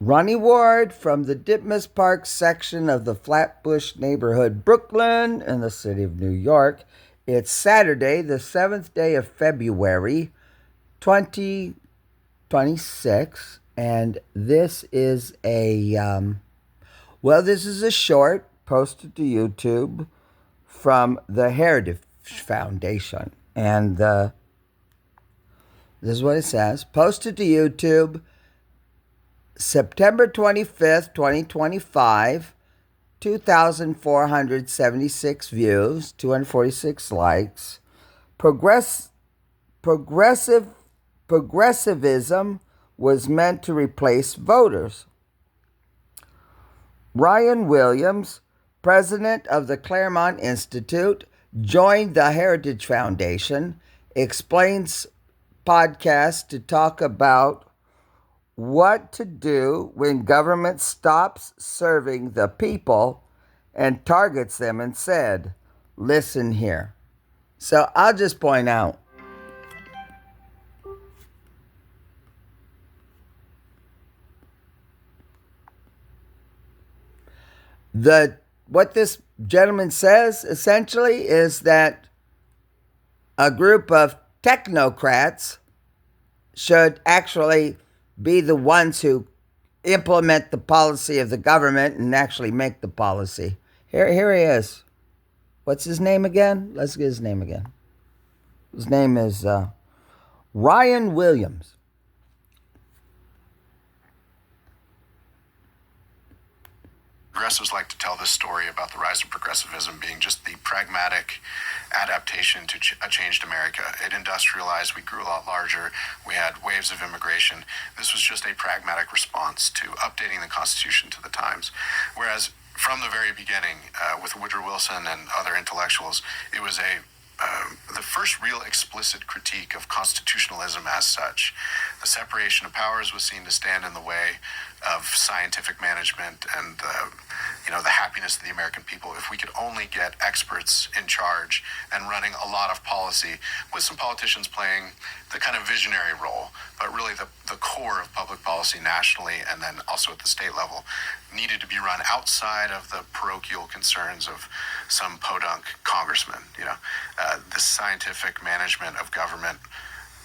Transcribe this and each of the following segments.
Ronnie-Ward from the Ditmas Park section of the Flatbush neighborhood, Brooklyn, in the city of New York. It's Saturday, the 7th day of February, 2026, and this is this is a short posted to YouTube from the Heritage Foundation, and this is what it says: posted to YouTube, September 25th, 2025, 2,476 views, 246 likes. Progressivism was meant to replace voters. Ryan Williams, president of the Claremont Institute, joined the Heritage Foundation, explains podcast to talk about what to do when government stops serving the people and targets them, and said, listen here. So I'll just point out what this gentleman says essentially is that a group of technocrats should actually be the ones who implement the policy of the government and actually make the policy. Here he is. What's his name again? Let's get his name again. His name is Ryan Williams. Progressives like to tell this story about the rise of progressivism being just the pragmatic adaptation to a changed America. It industrialized, we grew a lot larger, we had waves of immigration. This was just a pragmatic response to updating the Constitution to the times. Whereas from the very beginning, with Woodrow Wilson and other intellectuals, it was the first real explicit critique of constitutionalism as such. The separation of powers was seen to stand in the way of scientific management and the happiness of the American people. If we could only get experts in charge and running a lot of policy, with some politicians playing the kind of visionary role, but really the core of public policy nationally and then also at the state level needed to be run outside of the parochial concerns of some podunk congressman. This scientific management of government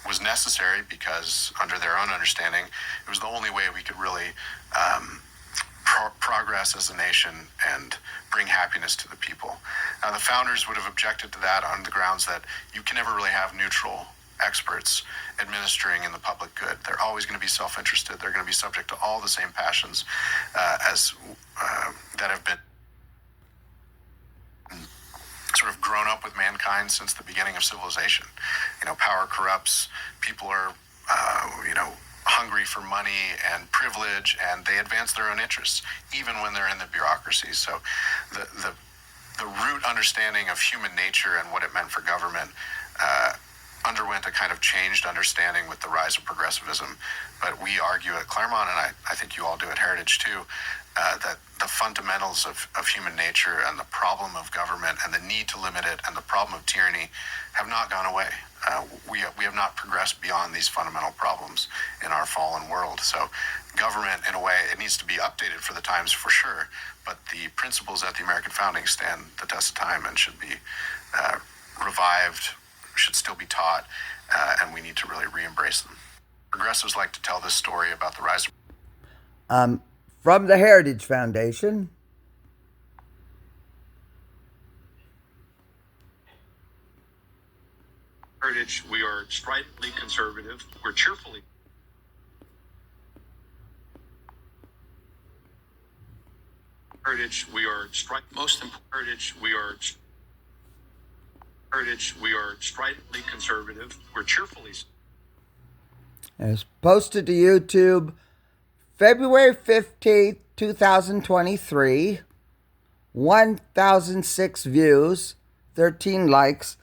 was necessary because, under their own understanding, it was the only way we could really progress as a nation and bring happiness to the people. Now, the founders would have objected to that on the grounds that you can never really have neutral experts administering in the public good. They're always going to be self-interested. They're going to be subject to all the same passions that have been sort of grown up with mankind since the beginning of civilization. Power corrupts. People are, hungry for money and privilege, and they advance their own interests, even when they're in the bureaucracy. So the root understanding of human nature and what it meant for government underwent a kind of changed understanding with the rise of progressivism. But we argue at Claremont, and I think you all do at Heritage too, that the fundamentals of human nature and the problem of government and the need to limit it and the problem of tyranny have not gone away. We have not progressed beyond these fundamental problems in our fallen world. So government, in a way, it needs to be updated for the times for sure, but the principles at the American founding stand the test of time and should be revived, should still be taught, and we need to really re-embrace them. Progressives like to tell this story about the rise of... From the Heritage Foundation. Heritage, we are stridently conservative. We're cheerfully... Heritage, we are most important. Heritage, we are stridently conservative. We're cheerfully... It's posted to YouTube February 15th, 2023, 1,006 views, 13 likes.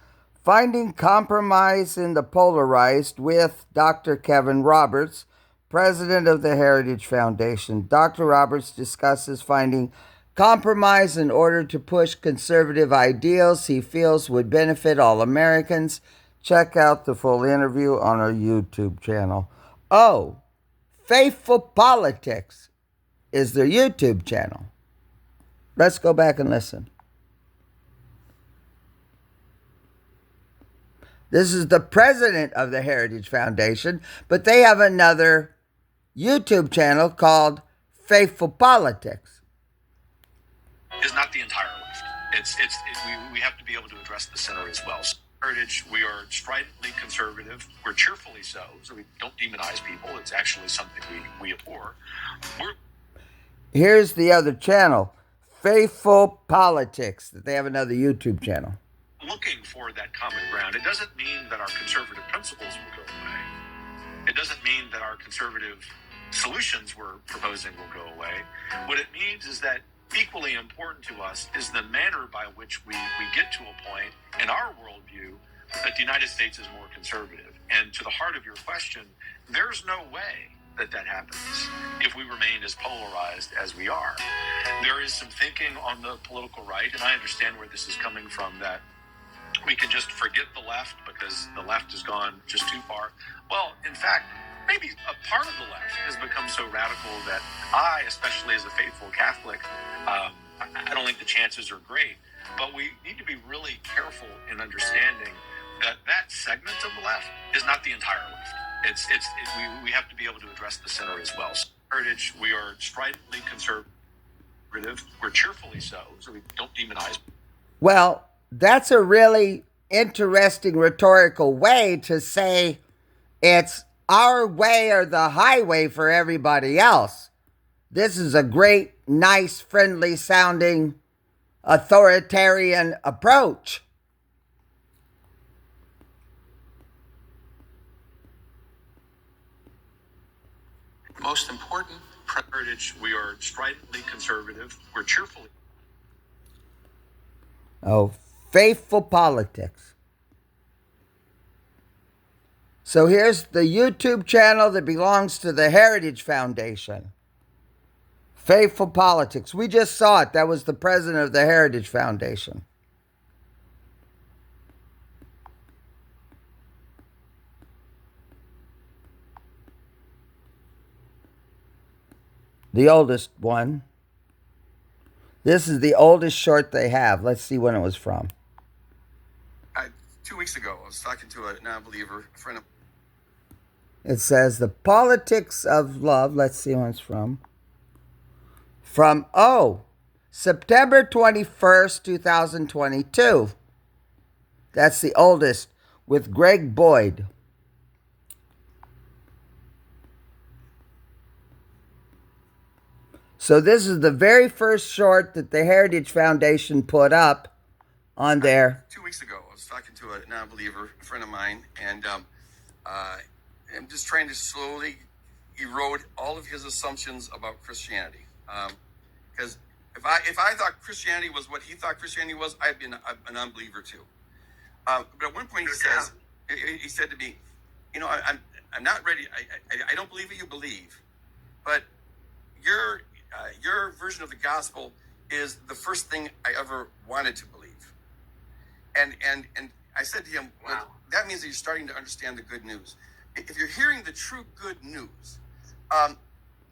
Finding compromise in the polarized with Dr. Kevin Roberts, president of the Heritage Foundation. Dr. Roberts discusses finding compromise in order to push conservative ideals he feels would benefit all Americans. Check out the full interview on our YouTube channel. Oh, Faithful Politics is their YouTube channel. Let's go back and listen. This is the president of the Heritage Foundation, but they have another YouTube channel called Faithful Politics. Is not the entire left. We have to be able to address the center as well. So, Heritage, we are stridently conservative. We're cheerfully so we don't demonize people. It's actually something we abhor. Here's the other channel, Faithful Politics, that they have another YouTube channel. Looking for that common ground. It doesn't mean that our conservative principles will go away. It doesn't mean that our conservative solutions we're proposing will go away. What it means is that equally important to us is the manner by which we get to a point in our worldview that the United States is more conservative. And to the heart of your question, there's no way that happens if we remain as polarized as we are. There is some thinking on the political right, and I understand where this is coming from, that we can just forget the left because the left has gone just too far. Well, in fact, maybe a part of the left has become so radical that I, especially as a faithful Catholic, I don't think the chances are great. But we need to be really careful in understanding that segment of the left is not the entire left. We have to be able to address the center as well. So, Heritage, we are stridently conservative. We're cheerfully so we don't demonize. Well, that's a really interesting rhetorical way to say it's our way or the highway for everybody else. This is a great, nice, friendly sounding authoritarian approach. Most important, Heritage, we are stridently conservative. We're cheerfully. Oh, Faithful Politics. So here's the YouTube channel that belongs to the Heritage Foundation. Faithful Politics. We just saw it. That was the president of the Heritage Foundation. The oldest one. This is the oldest short they have. Let's see when it was from. 2 weeks ago, I was talking to a non-believer, a friend of. It says The Politics of Love. Let's see when it's from. From, September 21st, 2022. That's the oldest, with Greg Boyd. So this is the very first short that the Heritage Foundation put up on there. 2 weeks ago, I was talking to a non-believer, a friend of mine, and I'm just trying to slowly erode all of his assumptions about Christianity. Because if I thought Christianity was what he thought Christianity was, I'd be an unbeliever too. But at one point he said to me, I'm not ready. I don't believe what you believe, but your version of the gospel is the first thing I ever wanted to believe. And I said to him, well, that means that you're starting to understand the good news. If you're hearing the true good news,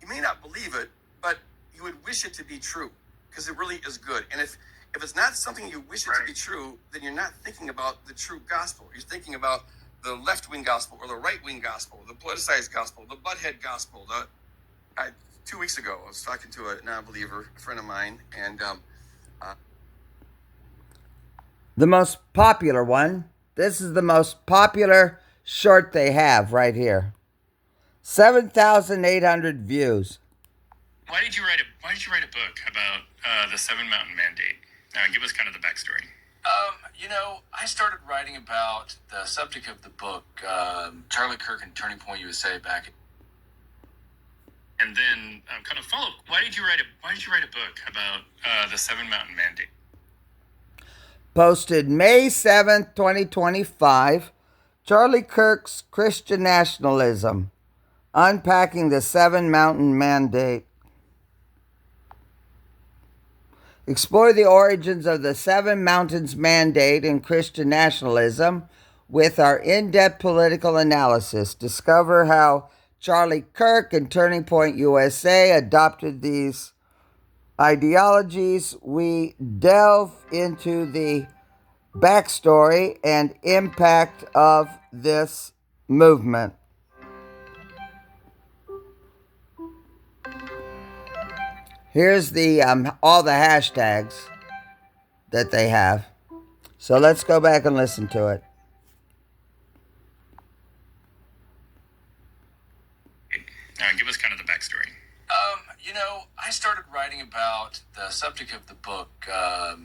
you may not believe it, but you would wish it to be true because it really is good. And if it's not something you wish it to be true, then you're not thinking about the true gospel. You're thinking about the left-wing gospel or the right-wing gospel, the politicized gospel, the butthead gospel. 2 weeks ago, I was talking to a non-believer, a friend of mine, and the most popular one. This is the most popular short they have right here. 7,800 views. Why did you write a book about the Seven Mountain Mandate? Give us kind of the backstory. I started writing about the subject of the book, Charlie Kirk and Turning Point USA back. And then kind of follow. Why did you write a book about the Seven Mountain Mandate? Posted May 7th, 2025. Charlie Kirk's Christian Nationalism. Unpacking the Seven Mountain Mandate. Explore the origins of the Seven Mountains Mandate and Christian nationalism with our in-depth political analysis. Discover how Charlie Kirk and Turning Point USA adopted these ideologies, we delve into the backstory and impact of this movement. Here's the all the hashtags that they have. So let's go back and listen to it. Give us kind of the backstory. I started writing about the subject of the book,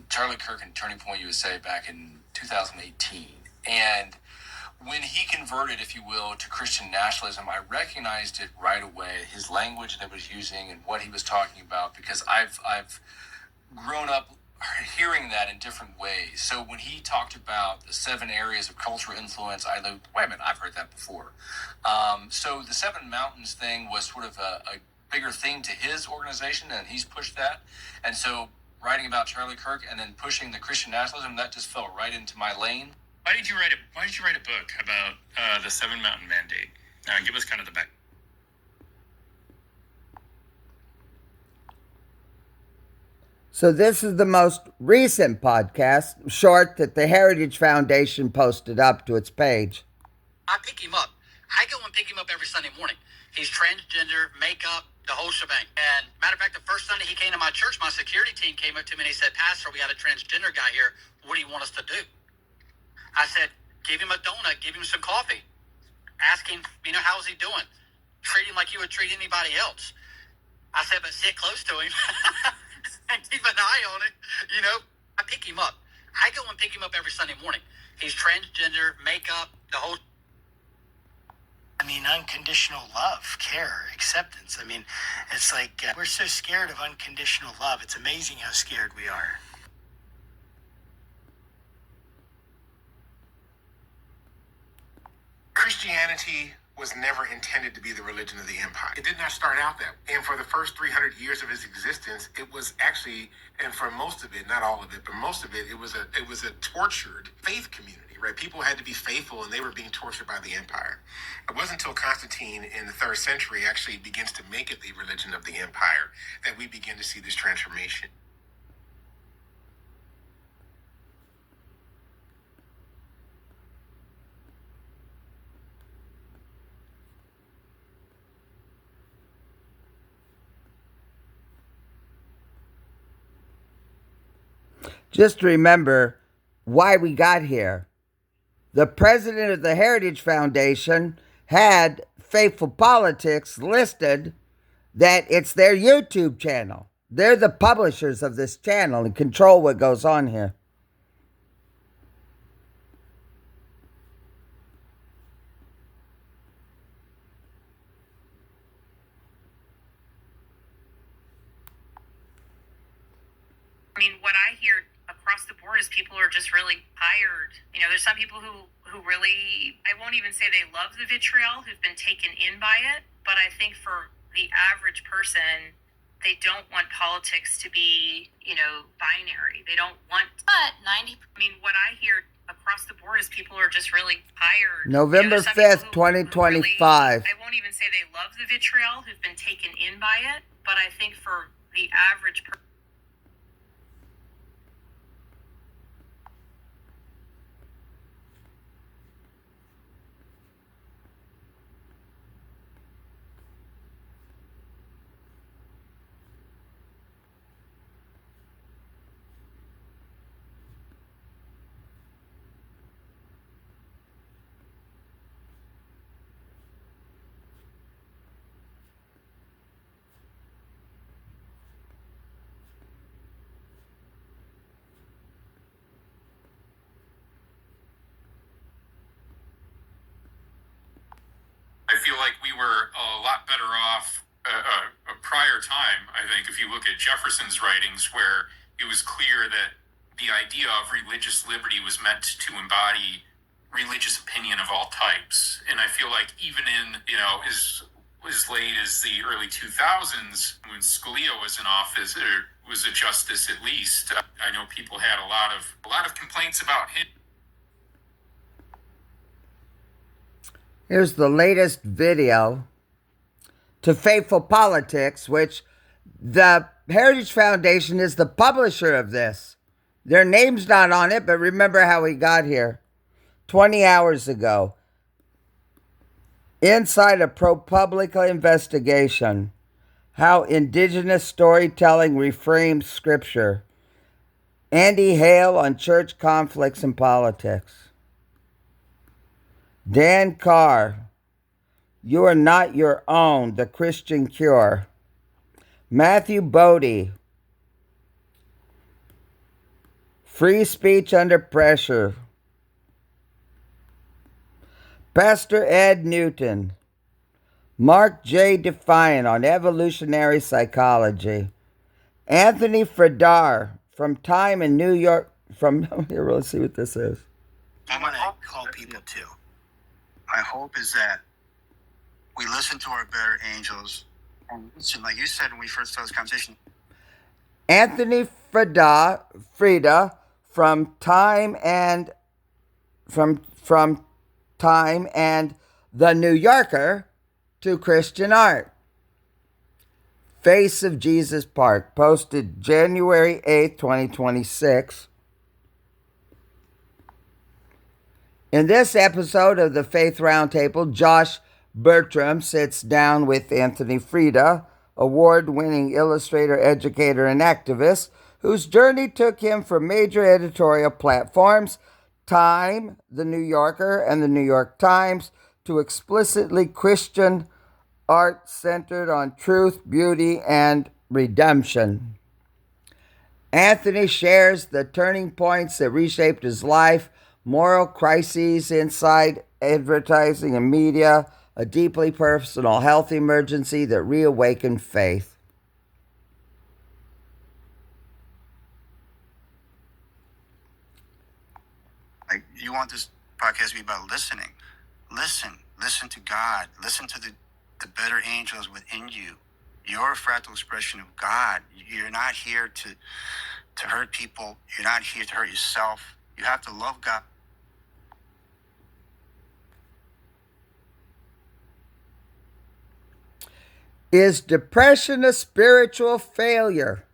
Charlie Kirk and Turning Point USA, back in 2018. And when he converted, if you will, to Christian nationalism, I recognized it right away, his language that he was using and what he was talking about, because I've grown up hearing that in different ways. So when he talked about the 7 areas of cultural influence, I looked, wait a minute, I've heard that before. So the 7 mountains thing was sort of a bigger thing to his organization, and he's pushed that. And so writing about Charlie Kirk and then pushing the Christian nationalism, that just fell right into my lane. Why did you write a book about the 7 Mountain Mandate? Give us kind of the back. So this is the most recent podcast, short, that the Heritage Foundation posted up to its page. I pick him up. I go and pick him up every Sunday morning. He's transgender, makeup, the whole shebang. And matter of fact, the first Sunday he came to my church, my security team came up to me and he said, "Pastor, we got a transgender guy here. What do you want us to do?" I said, "Give him a donut, give him some coffee. Ask him, how's he doing? Treat him like you would treat anybody else." I said, "But sit close to him and keep an eye on it." I pick him up. I go and pick him up every Sunday morning. He's transgender, makeup, the whole. Unconditional love, care, acceptance. It's like we're so scared of unconditional love. It's amazing how scared we are. Christianity was never intended to be the religion of the empire. It did not start out that way. And for the first 300 years of its existence, it was actually, and for most of it, not all of it, but most of it, it was a tortured faith community, right? People had to be faithful and they were being tortured by the empire. It wasn't until Constantine in the 3rd century actually begins to make it the religion of the empire that we begin to see this transformation. Just remember why we got here. The president of the Heritage Foundation had Faithful Politics listed that it's their YouTube channel. They're the publishers of this channel and control what goes on here. What I hear across the board is people are just really tired. There's some people who really, I won't even say they love the vitriol, who've been taken in by it, but I think for the average person, they don't want politics to be, binary. They don't want, but 90, what I hear across the board is people are just really tired. November 5th, 2025. I won't even say they love the vitriol, who've been taken in by it, but I think for the average person, I feel like we were a lot better off a prior time, I think, if you look at Jefferson's writings, where it was clear that the idea of religious liberty was meant to embody religious opinion of all types. And I feel like even in, as late as the early 2000s, when Scalia was in office, or was a justice at least, I know people had a lot of complaints about him. Here's the latest video to Faithful Politics, which the Heritage Foundation is the publisher of this. Their name's not on it, but remember how we got here. 20 hours ago. Inside a ProPublica investigation. How indigenous storytelling reframes scripture. Andy Hale on church conflicts and politics. Dan Carr, You Are Not Your Own, The Christian Cure. Matthew Bodie, Free Speech Under Pressure. Pastor Ed Newton, Mark J. Defiant on evolutionary psychology. Anthony Fredar from Time in New York. Here, let's see what this is. I want to call people too. My hope is that we listen to our better angels. And listen, like you said when we first started this conversation. Anthony Frida from Time and Time and The New Yorker to Christian Art. Face of Jesus Park, posted January 8th, 2026. In this episode of the Faith Roundtable, Josh Bertram sits down with Anthony Frida, award-winning illustrator, educator, and activist, whose journey took him from major editorial platforms, Time, The New Yorker, and The New York Times, to explicitly Christian art centered on truth, beauty, and redemption. Anthony shares the turning points that reshaped his life, moral crises inside advertising and media, a deeply personal health emergency that reawakened faith. Like, you want this podcast to be about listening. Listen to God. Listen to the better angels within you. You're a fractal expression of God. You're not here to hurt people. You're not here to hurt yourself. You have to love God. Is depression a spiritual failure?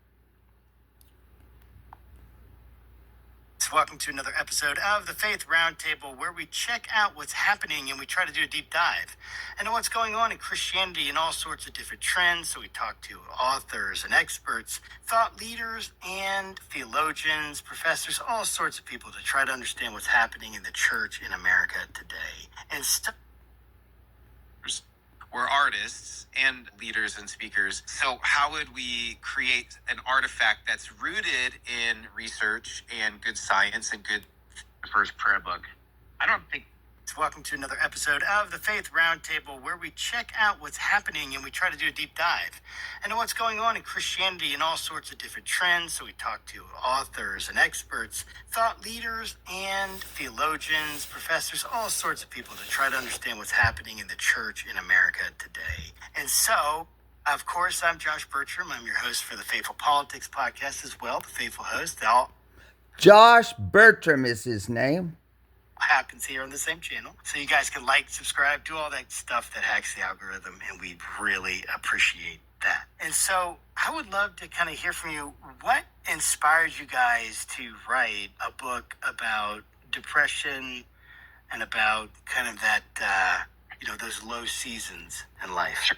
Welcome to another episode of the Faith Roundtable, where we check out what's happening and we try to do a deep dive into what's going on in Christianity and all sorts of different trends. So we talk to authors and experts, thought leaders and theologians, professors, all sorts of people to try to understand what's happening in the church in America today. And we're artists and leaders and speakers. So how would we create an artifact that's rooted in research and good science and good first prayer book? I don't think. Welcome to another episode of the Faith Roundtable, where we check out what's happening and we try to do a deep dive into what's going on in Christianity and all sorts of different trends. So we talk to authors and experts, thought leaders and theologians, professors, all sorts of people to try to understand what's happening in the church in America today. And so, of course, I'm Josh Bertram. I'm your host for the Faithful Politics podcast as well, the faithful host. Josh Bertram is his name. Happens here on the same channel, so you guys can like, subscribe, do all that stuff that hacks the algorithm, and we really appreciate that. And so I would love to kind of hear from you. What inspired you guys to write a book about depression and about kind of that those low seasons in life?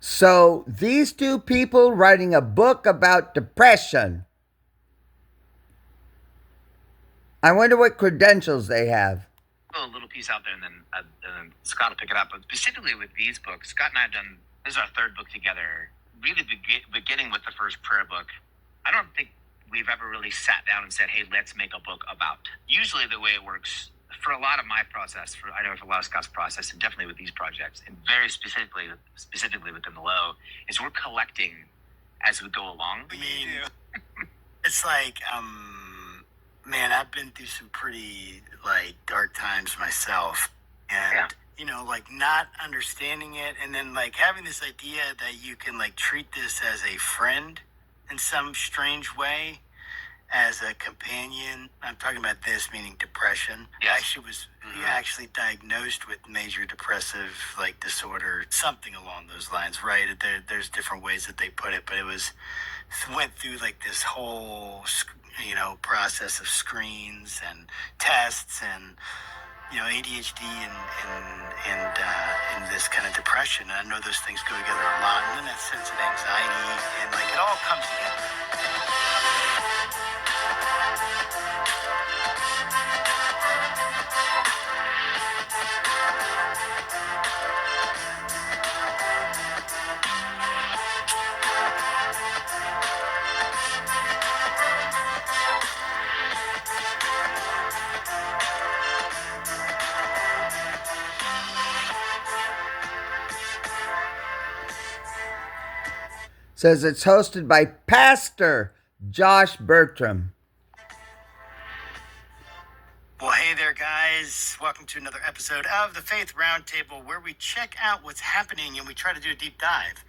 So these two people writing a book about depression, I wonder what credentials they have. A little piece out there, and then Scott will pick it up. But specifically with these books, Scott and I have done, this is our third book together, really beginning with the first prayer book. I don't think we've ever really sat down and said, hey, let's make a book about. Usually the way it works, for a lot of my process, I know for a lot of Scott's process, and definitely with these projects, and very specifically within the Low, is we're collecting as we go along. I mean, it's like, man, I've been through some pretty, dark times myself. And, not understanding it. And then, having this idea that you can, treat this as a friend in some strange way. as a companion. I'm talking about this, meaning depression. Yes. Actually was he actually diagnosed with major depressive disorder, something along those lines, right? There's different ways that they put it, but it went through this whole process of screens and tests and ADHD and this kind of depression. And I know those things go together a lot, and then that sense of anxiety and it all comes together. Says it's hosted by Pastor Josh Bertram. Well, hey there, guys. Welcome to another episode of the Faith Roundtable, where we check out what's happening and we try to do a deep dive.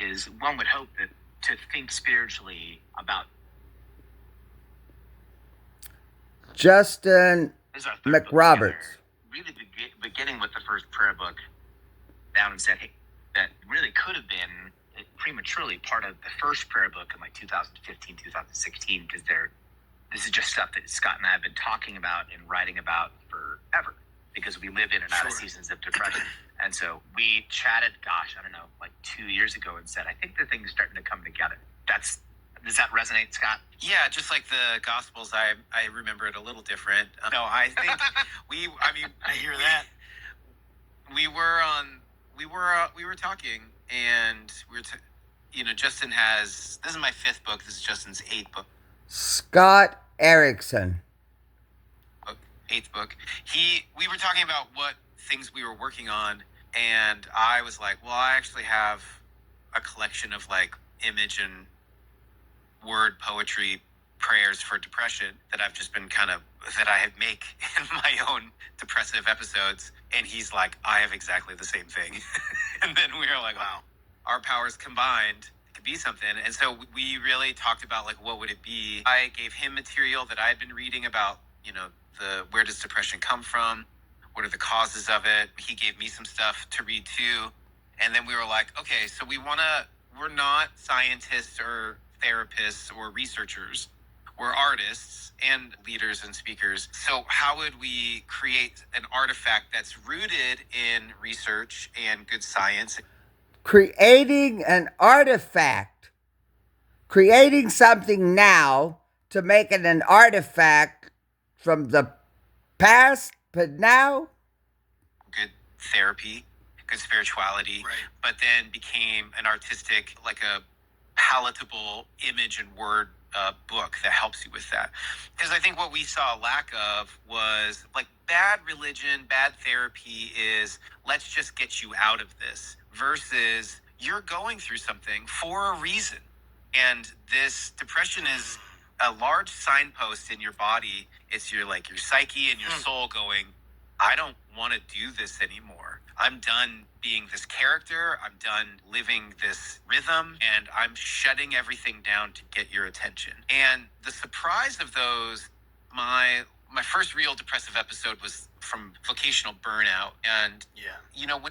Is one would hope that to think spiritually about Justin this is our third book McRoberts. together, really beginning with the first prayer book down and said, hey, that really could have been prematurely part of the first prayer book in 2015, 2016, because this is just stuff that Scott and I have been talking about and writing about forever, because we live in and out of seasons of depression. And so we chatted, 2 years ago, and said, I think the thing's starting to come together. Does that resonate, Scott? Yeah, just like the Gospels, I remember it a little different. No, I think I hear that. We were talking, and we were Justin this is my 5th book. This is Justin's 8th book. Scott Erickson. 8th book. We were talking about what things we were working on, and I was like, well, I actually have a collection of image and word poetry prayers for depression that I've just been that I make in my own depressive episodes. And he's like, I have exactly the same thing. And then we were like, wow, our powers combined could be something. And so we really talked about what would it be. I gave him material that I had been reading about, where does depression come from? What are the causes of it? He gave me some stuff to read too. And then we were like, okay, so we're not scientists or therapists or researchers. We're artists and leaders and speakers. So how would we create an artifact that's rooted in research and good science? Creating an artifact. Creating something now to make it an artifact from the past, but now? Good therapy, good spirituality, right. But then became an artistic, a palatable image and word book that helps you with that. Because I think what we saw a lack of was bad religion, bad therapy is let's just get you out of this, versus you're going through something for a reason. And this depression is a large signpost in your body. It's your psyche and your soul going, I don't want to do this anymore. I'm done being this character. I'm done living this rhythm, and I'm shutting everything down to get your attention. And the surprise of those, my first real depressive episode was from vocational burnout. And,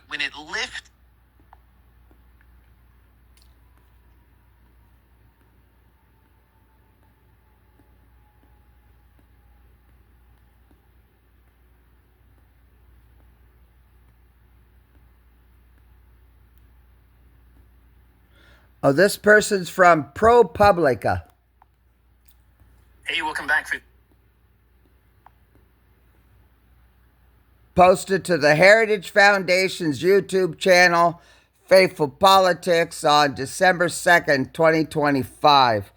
when it lifted, Oh, this person's from ProPublica. Hey, welcome back. Posted to the Heritage Foundation's YouTube channel, Faithful Politics, on December 2nd, 2025.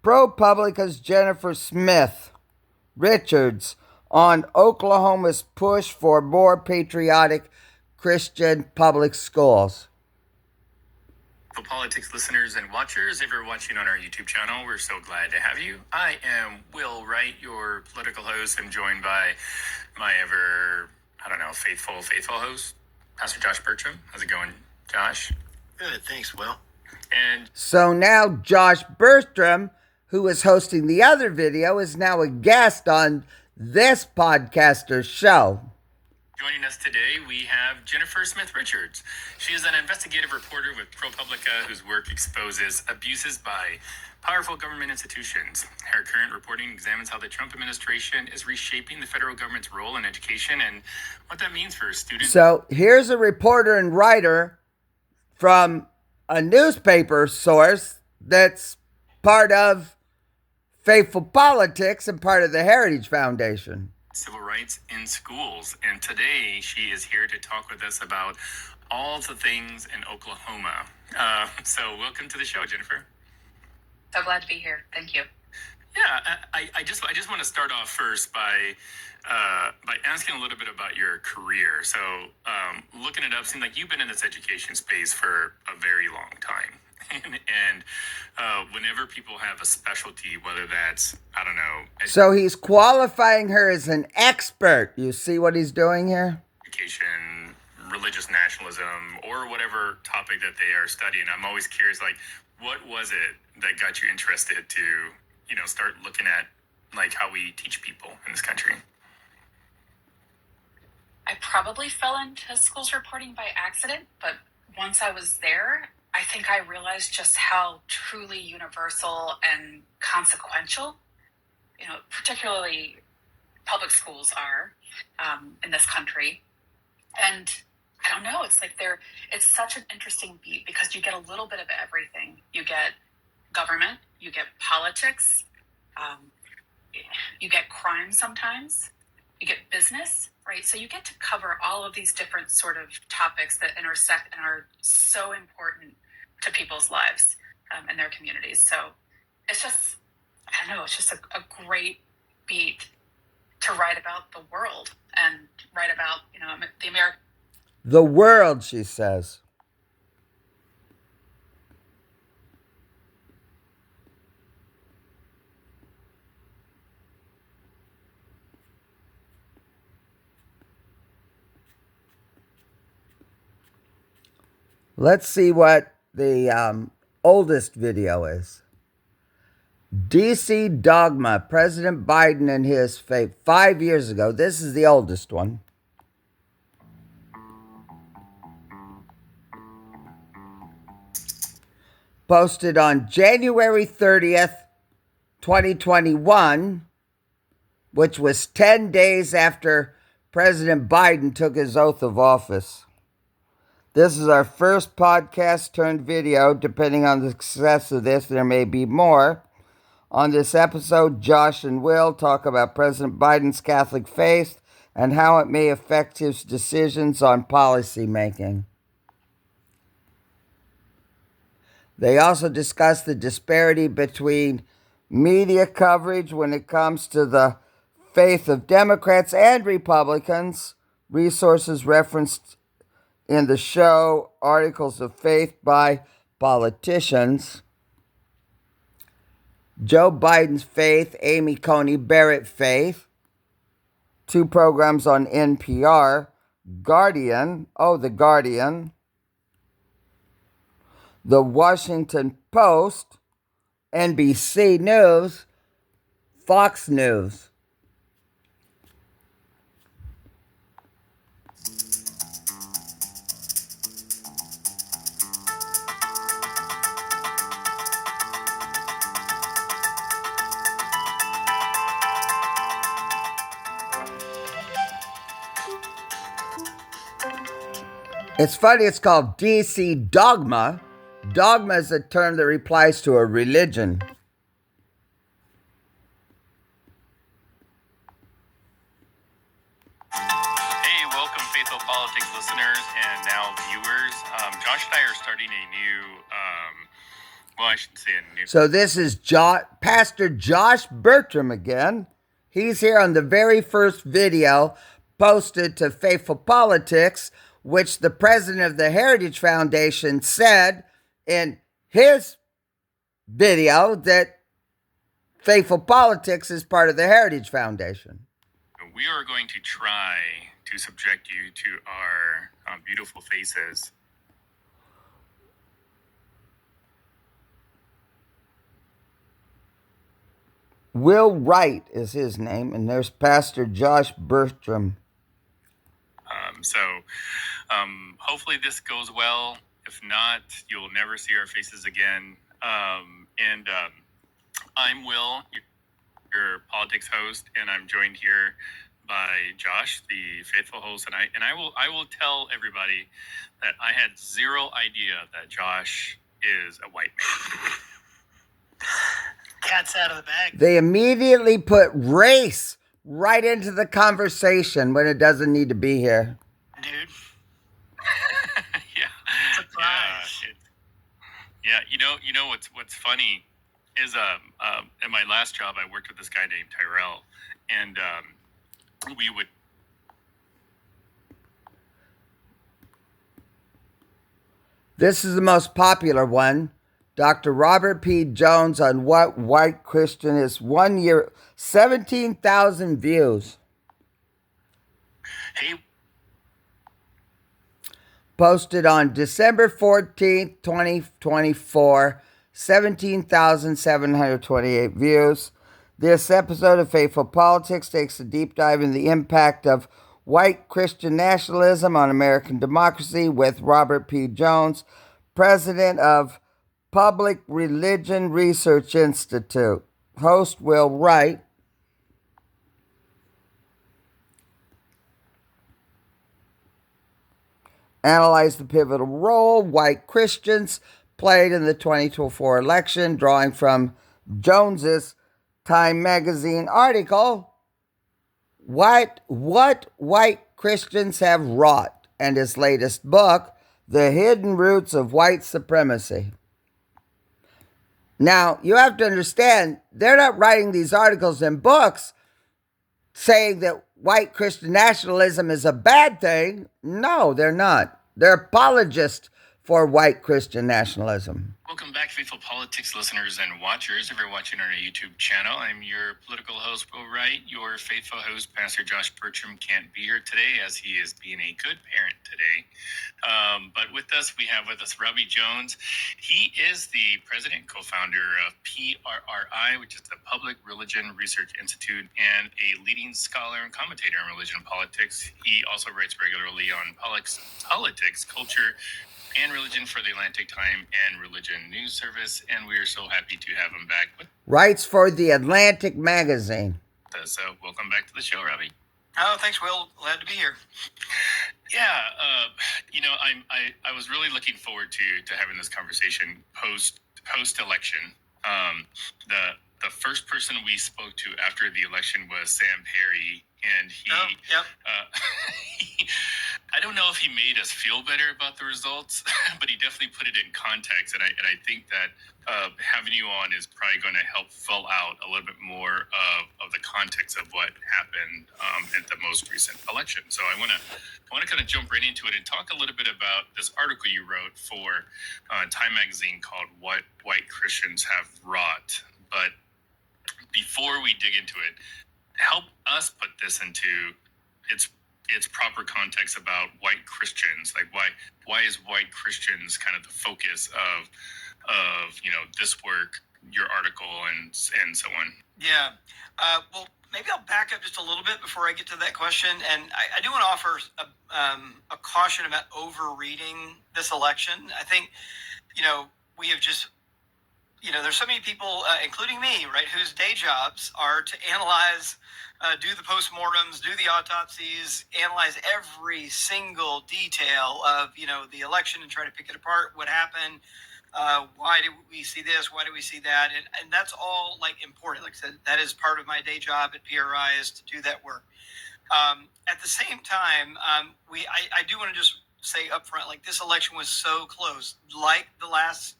ProPublica's Jennifer Smith Richards on Oklahoma's push for more patriotic Christian public schools. Politics listeners and watchers, if you're watching on our YouTube channel, we're so glad to have you. I am Will Wright, your political host. I'm joined by my faithful host, Pastor Josh Bertram. How's it going, Josh? Good, thanks, Will. And So now Josh Bertram, who was hosting the other video, is now a guest on this podcaster's show. joining us today, we have Jennifer Smith Richards. She is an investigative reporter with ProPublica whose work exposes abuses by powerful government institutions. Her current reporting examines how the Trump administration is reshaping the federal government's role in education and what that means for students. So here's a reporter and writer from a newspaper source that's part of Faithful Politics and part of the Heritage Foundation. Civil rights in schools. And today she is here to talk with us about all the things in Oklahoma. So welcome to the show, Jennifer. So glad to be here. Thank you. Yeah, I just want to start off first by asking a little bit about your career. So looking it up, seems like you've been in this education space for a very long time. And whenever people have a specialty, whether that's, I don't know. So he's qualifying her as an expert. You see what he's doing here? Education, religious nationalism, or whatever topic that they are studying. I'm always curious, like, what was it that got you interested to, start looking at, like, how we teach people in this country? I probably fell into schools reporting by accident, but once I was there, I think I realized just how truly universal and consequential, particularly public schools are in this country. And I don't know, it's like it's such an interesting beat because you get a little bit of everything. You get government, you get politics, you get crime sometimes, you get business, right? So you get to cover all of these different sort of topics that intersect and are so important to people's lives and their communities. So it's just, I don't know, it's just a great beat to write about the world and write about, the American. The world, she says. Let's see what the oldest video is. DC Dogma, President Biden and his faith, 5 years ago. This is the oldest one. Posted on January 30th, 2021, which was 10 days after President Biden took his oath of office. This is our first podcast turned video. Depending on the success of this, there may be more. On this episode, Josh and Will talk about President Biden's Catholic faith and how it may affect his decisions on policy making. They also discuss the disparity between media coverage when it comes to the faith of Democrats and Republicans, resources referenced in the show, articles of faith by politicians, Joe Biden's faith, Amy Coney Barrett faith, 2 programs on NPR, Guardian, The Guardian, The Washington Post, NBC News, Fox News. It's funny, it's called DC Dogma. Dogma is a term that applies to a religion. Hey, welcome, Faithful Politics listeners and now viewers. Josh and I are starting a new, I shouldn't say a new. So this is Pastor Josh Bertram again. He's here on the very first video posted to Faithful Politics, which the president of the Heritage Foundation said in his video that Faithful Politics is part of the Heritage Foundation. We are going to try to subject you to our beautiful faces. Will Wright is his name, and there's Pastor Josh Bertram. Hopefully this goes well. If not, you'll never see our faces again. I'm Will, your politics host, and I'm joined here by Josh, the faithful host, and I will tell everybody that I had zero idea that Josh is a white man. Cat's out of the bag. They immediately put race right into the conversation when it doesn't need to be here. Dude. Yeah. Surprise. Yeah. You know what's funny is in my last job I worked with this guy named Tyrell, and we would. This is the most popular one. Dr. Robert P. Jones on What White Christian is 1 year, 17,000 views. Hey. Posted on December 14th, 2024, 17,728 views. This episode of Faithful Politics takes a deep dive in the impact of white Christian nationalism on American democracy with Robert P. Jones, president of Public Religion Research Institute. Host Will Wright. Analyze the pivotal role white Christians played in the 2024 election, drawing from Jones's Time magazine article, What White Christians Have Wrought, and his latest book, The Hidden Roots of White Supremacy. Now, you have to understand, they're not writing these articles and books saying that white Christian nationalism is a bad thing. No, they're not. They're apologists for white Christian nationalism. Welcome back, Faithful Politics listeners and watchers. If you're watching on our YouTube channel, I'm your political host, Will Wright. Your faithful host, Pastor Josh Bertram, can't be here today as he is being a good parent today. But with us, we have with us Robbie Jones. He is the president and co-founder of PRRI, which is the Public Religion Research Institute, and a leading scholar and commentator on religion and politics. He also writes regularly on politics, culture, and religion for the Atlantic Time and Religion News Service, and we are so happy to have him back with Writes for the Atlantic magazine. us. So welcome back to the show, Robbie. Oh, thanks, Will. Glad to be here. Yeah, I was really looking forward to having this conversation post election. The first person we spoke to after the election was Sam Perry, and he I don't know if he made us feel better about the results, but he definitely put it in context, and I think that having you on is probably going to help fill out a little bit more of the context of what happened at the most recent election. So I want to kind of jump right into it and talk a little bit about this article you wrote for Time magazine called "What White Christians Have Wrought." But before we dig into it, help us put this into its proper context about white Christians. Like why is white Christians kind of the focus of this work, your article, and so on? Yeah. Well, maybe I'll back up just a little bit before I get to that question. And I do want to offer a caution about overreading this election. I think, we have just, there's so many people, including me, right, whose day jobs are to analyze, do the postmortems, do the autopsies, analyze every single detail of, the election and try to pick it apart, what happened, why do we see this, why do we see that, and that's all, important. Like I said, that is part of my day job at PRI, is to do that work. At the same time, I do want to just say up front, this election was so close. Like the last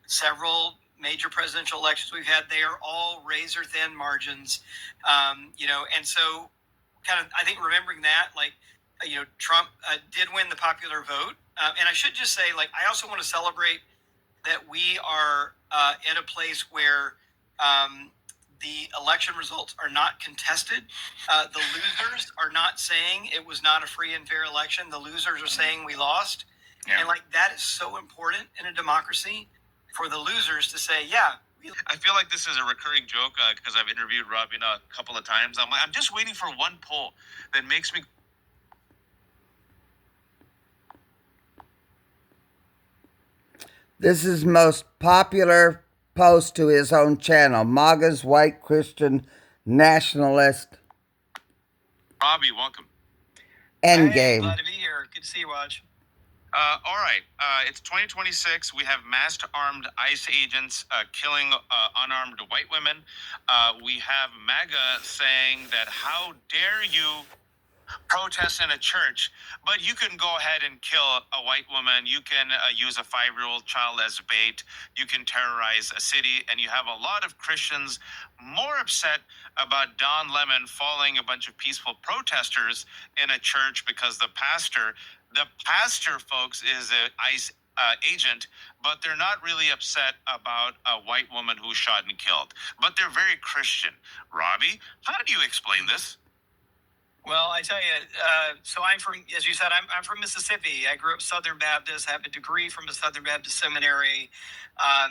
several major presidential elections we've had, they are all razor thin margins, and so kind of, I think, remembering that, Trump did win the popular vote, and I should just say, I also want to celebrate that we are at a place where the election results are not contested. The losers are not saying it was not a free and fair election. The losers are saying we lost, and that is so important in a democracy, for the losers to say, yeah, I feel like this is a recurring joke because I've interviewed Robbie a couple of times. I'm just waiting for one poll that makes me. This is most popular post to his own channel. MAGA's white Christian nationalist. Robbie, welcome. Endgame. Hey, glad to be here. Good to see you, Watch. All right. It's 2026. We have masked armed ICE agents killing unarmed white women. We have MAGA saying that how dare you protest in a church, but you can go ahead and kill a white woman. You can use a 5-year-old child as bait. You can terrorize a city. And you have a lot of Christians more upset about Don Lemon following a bunch of peaceful protesters in a church because the pastor, folks, is an ICE agent, but they're not really upset about a white woman who's shot and killed. But they're very Christian. Robbie, how do you explain this? Well, I tell you, so I'm from, as you said, I'm from Mississippi. I grew up Southern Baptist. I have a degree from a Southern Baptist seminary.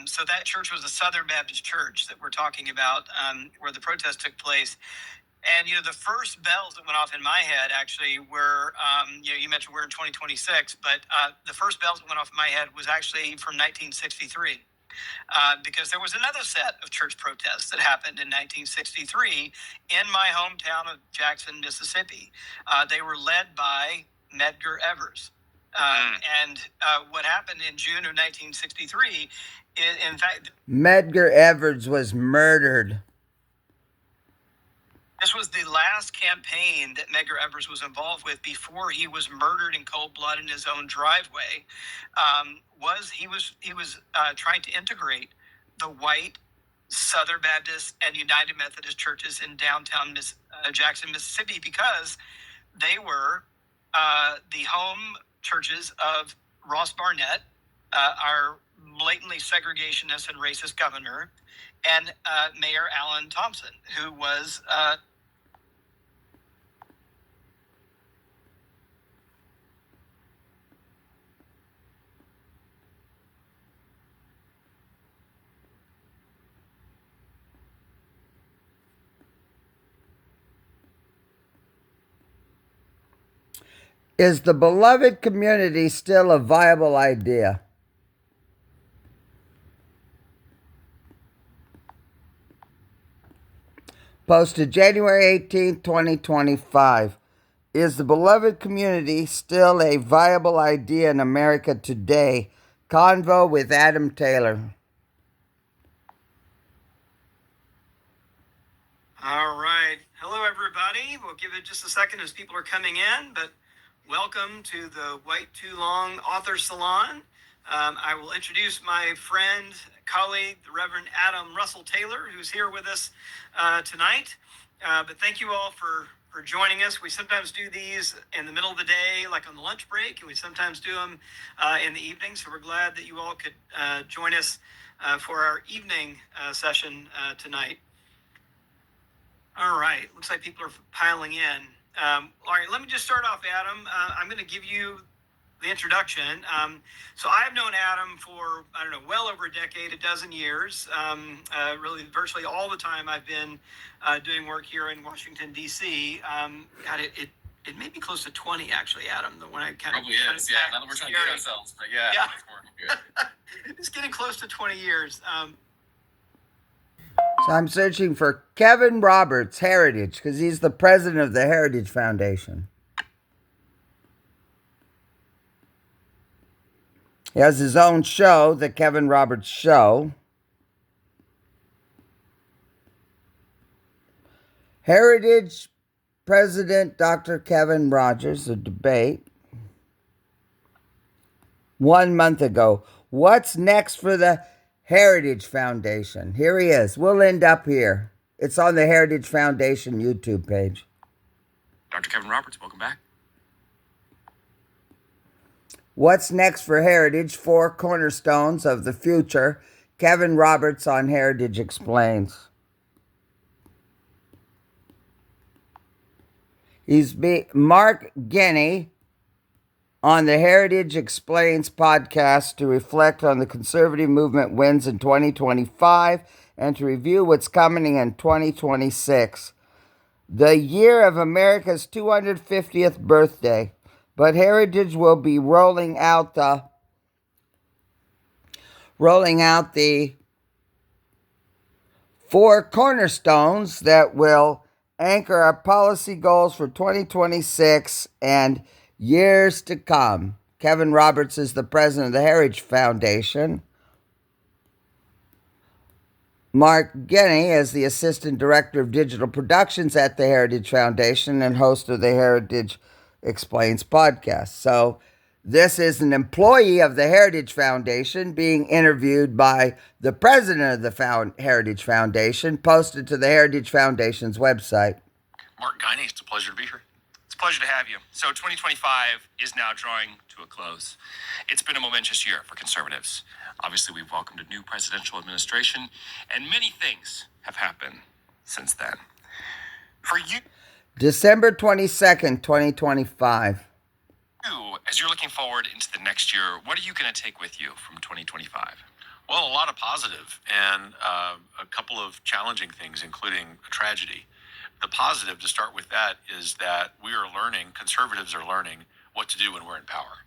So that church was a Southern Baptist church that we're talking about, where the protest took place. And, the first bells that went off in my head actually were, you mentioned we're in 2026, but the first bells that went off in my head was actually from 1963. Because there was another set of church protests that happened in 1963 in my hometown of Jackson, Mississippi. They were led by Medgar Evers. And what happened in June of 1963, in fact... Medgar Evers was murdered. This was the last campaign that Medgar Evers was involved with before he was murdered in cold blood in his own driveway. He was trying to integrate the white Southern Baptist and United Methodist churches in downtown Jackson, Mississippi, because they were the home churches of Ross Barnett, our blatantly segregationist and racist governor, and Mayor Alan Thompson, who was... Is the beloved community still a viable idea? Posted January 18th, 2025. Is the beloved community still a viable idea in America today? Convo with Adam Taylor. All right. Hello, everybody. We'll give it just a second as people are coming in, but welcome to the White Too Long Author Salon. I will introduce my friend, colleague, the Reverend Adam Russell Taylor, who's here with us tonight. But thank you all for joining us. We sometimes do these in the middle of the day, like on the lunch break, and we sometimes do them in the evening. So we're glad that you all could join us for our evening session tonight. All right. Looks like people are piling in. All right. Let me just start off, Adam. I'm going to give you the introduction. So I've known Adam for, well over a decade, a dozen years. Really, virtually all the time I've been doing work here in Washington, D.C. It may be close to 20, actually, Adam. The one I kind Probably is, yeah. Not that we're trying to get ourselves, but yeah. It's getting close to 20 years. So I'm searching for Kevin Roberts, Heritage, because he's the president of the Heritage Foundation. He has his own show, The Kevin Roberts Show. Heritage President Dr. Kevin Rogers, a debate 1 month ago. What's next for the Heritage Foundation? Here he is. We'll end up here. It's on the Heritage Foundation YouTube page. Dr. Kevin Roberts, welcome back. What's next for Heritage? 4 cornerstones of the future. Kevin Roberts on Heritage Explains. Mark Genney on the Heritage Explains podcast to reflect on the conservative movement wins in 2025 and to review what's coming in 2026. The year of America's 250th birthday, but Heritage will be rolling out the 4 cornerstones that will anchor our policy goals for 2026 and years to come. Kevin Roberts is the president of the Heritage Foundation. Mark Genney is the assistant director of digital productions at the Heritage Foundation and host of the Heritage Explains podcast. So this is an employee of the Heritage Foundation being interviewed by the president of the Heritage Foundation, posted to the Heritage Foundation's website. Mark Genney, it's a pleasure to be here. It's a pleasure to have you. So 2025 is now drawing to a close. It's been a momentous year for conservatives. Obviously, we've welcomed a new presidential administration, and many things have happened since then. For you, December 22nd, 2025. as you're looking forward into the next year, what are you going to take with you from 2025? Well, a lot of positive and a couple of challenging things, including a tragedy. The positive, to start with that, is that we are learning, conservatives are learning what to do when we're in power.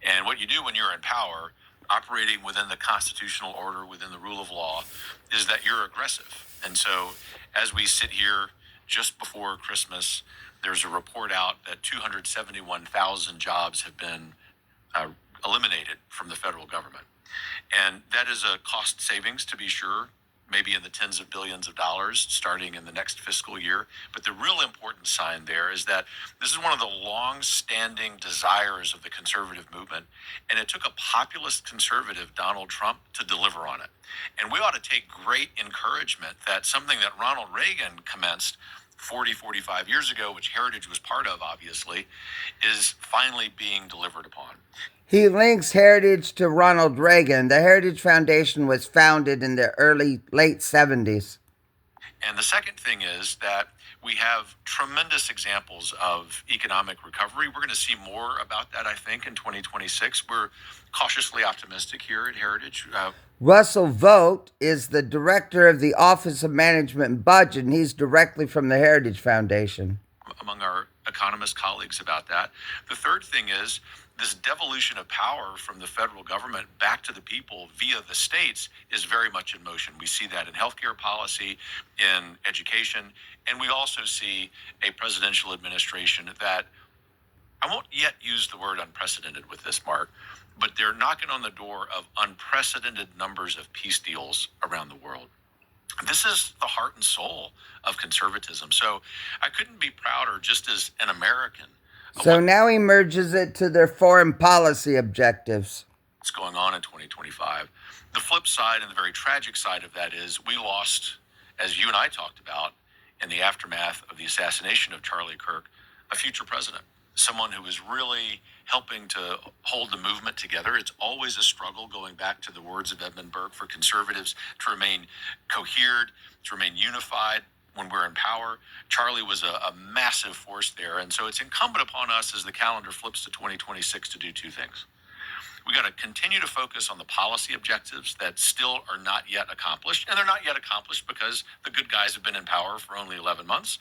And what you do when you're in power, operating within the constitutional order, within the rule of law, is that you're aggressive. And so as we sit here just before Christmas, there's a report out that 271,000 jobs have been eliminated from the federal government. And that is a cost savings, to be sure, maybe in the tens of billions of dollars starting in the next fiscal year. But the real important sign there is that this is one of the long-standing desires of the conservative movement, and it took a populist conservative, Donald Trump, to deliver on it. And we ought to take great encouragement that something that Ronald Reagan commenced 45 years ago, which Heritage was part of, obviously, is finally being delivered upon. He links Heritage to Ronald Reagan. The Heritage Foundation was founded in the late 70s. And the second thing is that we have tremendous examples of economic recovery. We're going to see more about that, I think, in 2026. We're cautiously optimistic here at Heritage. Russell Vogt is the director of the Office of Management and Budget, and he's directly from the Heritage Foundation. Among our economist colleagues about that. The third thing is this devolution of power from the federal government back to the people via the states is very much in motion. We see that in healthcare policy, in education, and we also see a presidential administration that, I won't yet use the word unprecedented with this, Mark, but they're knocking on the door of unprecedented numbers of peace deals around the world. This is the heart and soul of conservatism. So I couldn't be prouder, just as an American. So now he merges it to their foreign policy objectives. What's going on in 2025. The flip side and the very tragic side of that is we lost, as you and I talked about, in the aftermath of the assassination of Charlie Kirk, a future president, someone who was really helping to hold the movement together. It's always a struggle, going back to the words of Edmund Burke, for conservatives to remain cohered, to remain unified when we're in power. Charlie was a massive force there. And so it's incumbent upon us, as the calendar flips to 2026, to do two things. We got to continue to focus on the policy objectives that still are not yet accomplished. And they're not yet accomplished because the good guys have been in power for only 11 months.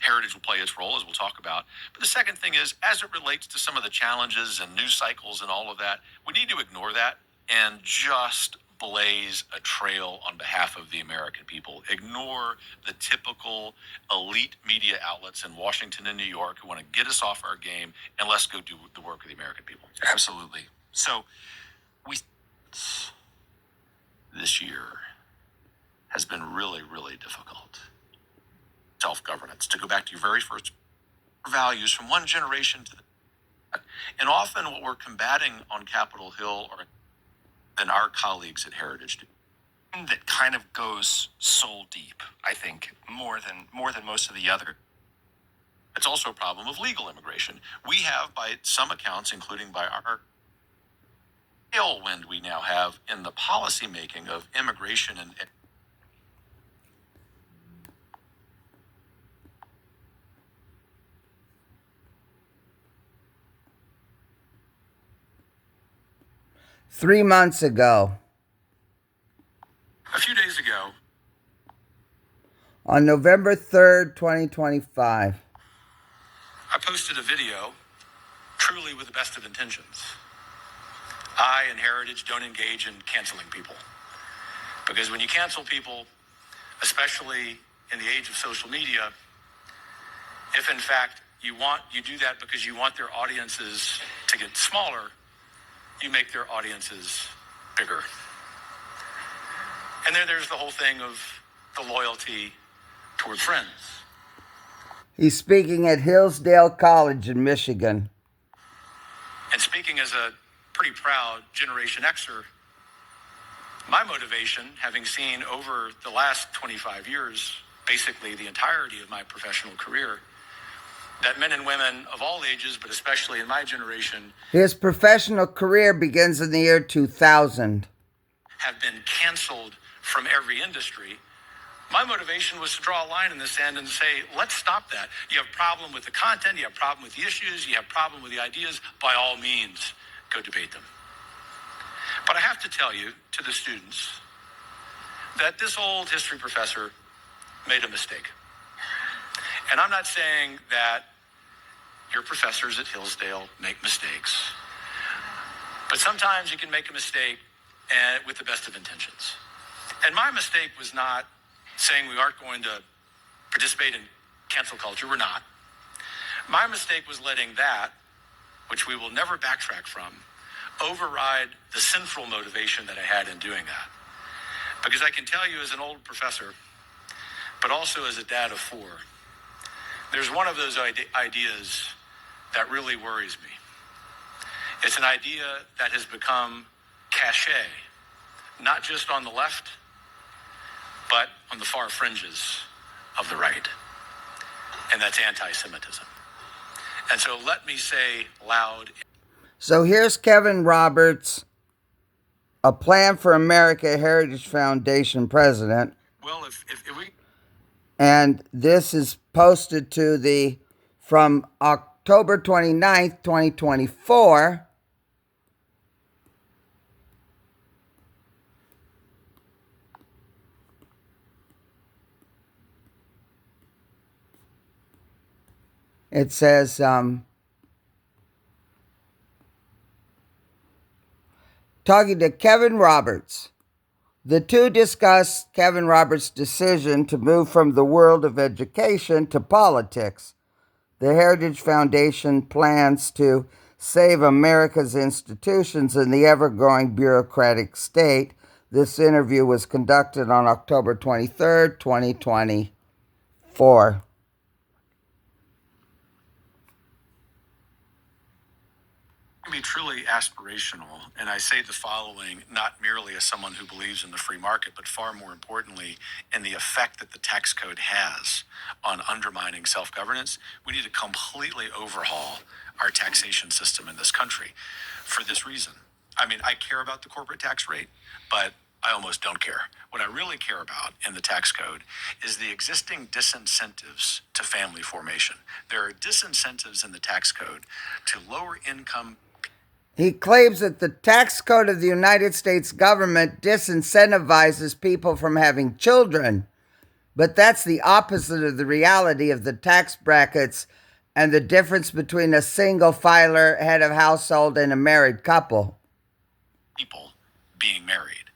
Heritage will play its role, as we'll talk about. But the second thing is, as it relates to some of the challenges and news cycles and all of that, we need to ignore that and just blaze a trail on behalf of the American people. Ignore the typical elite media outlets in Washington and New York who want to get us off our game, and let's go do the work of the American people. Absolutely. So this year has been really, really difficult. Self-governance, to go back to your very first values from one generation to the next. And often what we're combating on Capitol Hill are than our colleagues at Heritage do. that kind of goes soul deep, I think, more than most of the other. It's also a problem of legal immigration. We have, by some accounts, including by our tailwind we now have in the policy making of immigration and 3 months ago. A few days ago, On November 3rd, 2025. I posted a video, truly with the best of intentions. I and Heritage don't engage in canceling people. Because when you cancel people, especially in the age of social media, if in fact you do that because you want their audiences to get smaller, you make their audiences bigger. And then there's the whole thing of the loyalty toward friends. He's speaking at Hillsdale College in Michigan. And speaking as a pretty proud Generation Xer, my motivation, having seen over the last 25 years, basically the entirety of my professional career, that men and women of all ages, but especially in my generation, His professional career begins in the year 2000. Have been canceled from every industry. My motivation was to draw a line in the sand and say, let's stop that. You have a problem with the content, you have a problem with the issues, you have a problem with the ideas, by all means, go debate them. But I have to tell you, to the students, that this old history professor made a mistake. And I'm not saying that your professors at Hillsdale make mistakes. But sometimes you can make a mistake with the best of intentions. And my mistake was not saying we aren't going to participate in cancel culture. We're not. My mistake was letting that, which we will never backtrack from, override the sinful motivation that I had in doing that. Because I can tell you as an old professor, but also as a dad of 4, there's one of those ideas that really worries me. It's an idea that has become cachet, not just on the left, but on the far fringes of the right. And that's anti-Semitism. And so let me say loud. So here's Kevin Roberts, a Plan for America Heritage Foundation president. Well, if we... And this is posted to from October 29th, 2024. It says, talking to Kevin Roberts. The two discussed Kevin Roberts' decision to move from the world of education to politics. The Heritage Foundation plans to save America's institutions in the ever-growing bureaucratic state. This interview was conducted on October 23rd, 2024. Be truly aspirational, and I say the following not merely as someone who believes in the free market, but far more importantly in the effect that the tax code has on undermining self-governance. We need to completely overhaul our taxation system in this country for this reason. I mean, I care about the corporate tax rate, but I almost don't care. What I really care about in the tax code is the existing disincentives to family formation. There are disincentives in the tax code to lower income. He claims that the tax code of the United States government disincentivizes people from having children. But that's the opposite of the reality of the tax brackets and the difference between a single filer, head of household, and a married couple. People being married,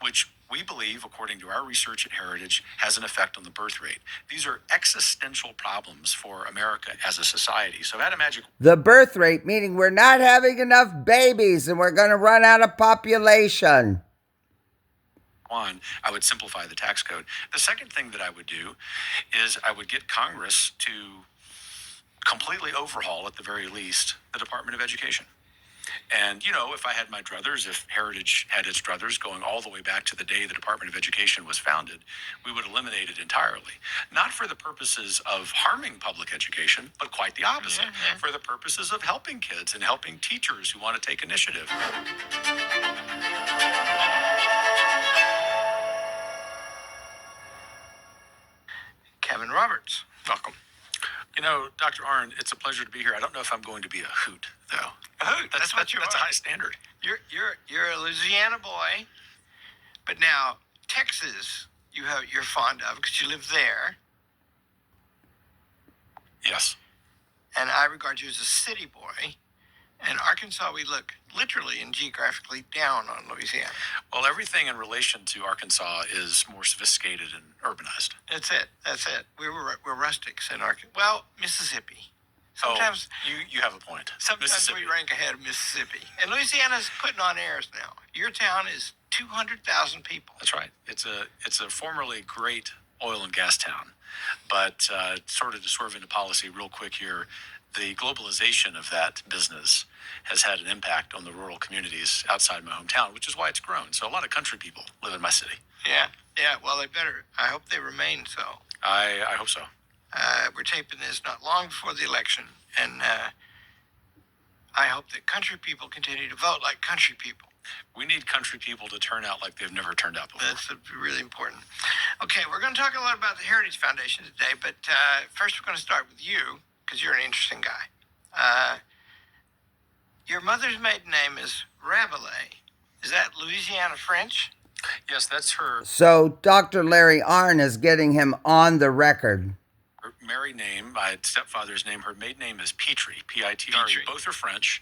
which we believe, according to our research at Heritage, has an effect on the birth rate. These are existential problems for America as a society. So that magic... The birth rate, meaning we're not having enough babies and we're going to run out of population. One, I would simplify the tax code. The second thing that I would do is I would get Congress to completely overhaul, at the very least, the Department of Education. And, you know, if I had my druthers, if Heritage had its druthers going all the way back to the day the Department of Education was founded, we would eliminate it entirely. Not for the purposes of harming public education, but quite the opposite. For the purposes of helping kids and helping teachers who want to take initiative. Kevin Roberts, welcome. You know, No, Dr. Arnn, it's a pleasure to be here. I don't know if I'm going to be a hoot, though. A hoot, that's what you That's a are. high standard. You're a Louisiana boy, but now Texas, you're fond of because you live there, Yes. and I regard you as a city boy. And Arkansas, we look literally and geographically down on Louisiana. Well, everything in relation to Arkansas is more sophisticated and urbanized. That's it. We're rustics in Arkansas. Well, Mississippi. Sometimes you have a point. Sometimes we rank ahead of Mississippi. And Louisiana's putting on airs now. Your town is 200,000 people. That's right. It's a formerly great oil and gas town, but sort of to swerve into policy real quick here, the globalization of that business has had an impact on the rural communities outside my hometown, which is why it's grown. So a lot of country people live in my city. Yeah. Well, they better. I hope they remain so. I hope so. We're taping this not long before the election, and I hope that country people continue to vote like country people. We need country people to turn out like they've never turned out before. That's really important. Okay, we're going to talk a lot about the Heritage Foundation today, but first we're going to start with you, because you're an interesting guy. Your mother's maiden name is Rabelais. Is that Louisiana French? Yes, that's her So Dr. Larry Arnn is getting him on the record. married name, my stepfather's name. Her maiden name is Petrie, P-I-T-R-E. Petrie. Both are French,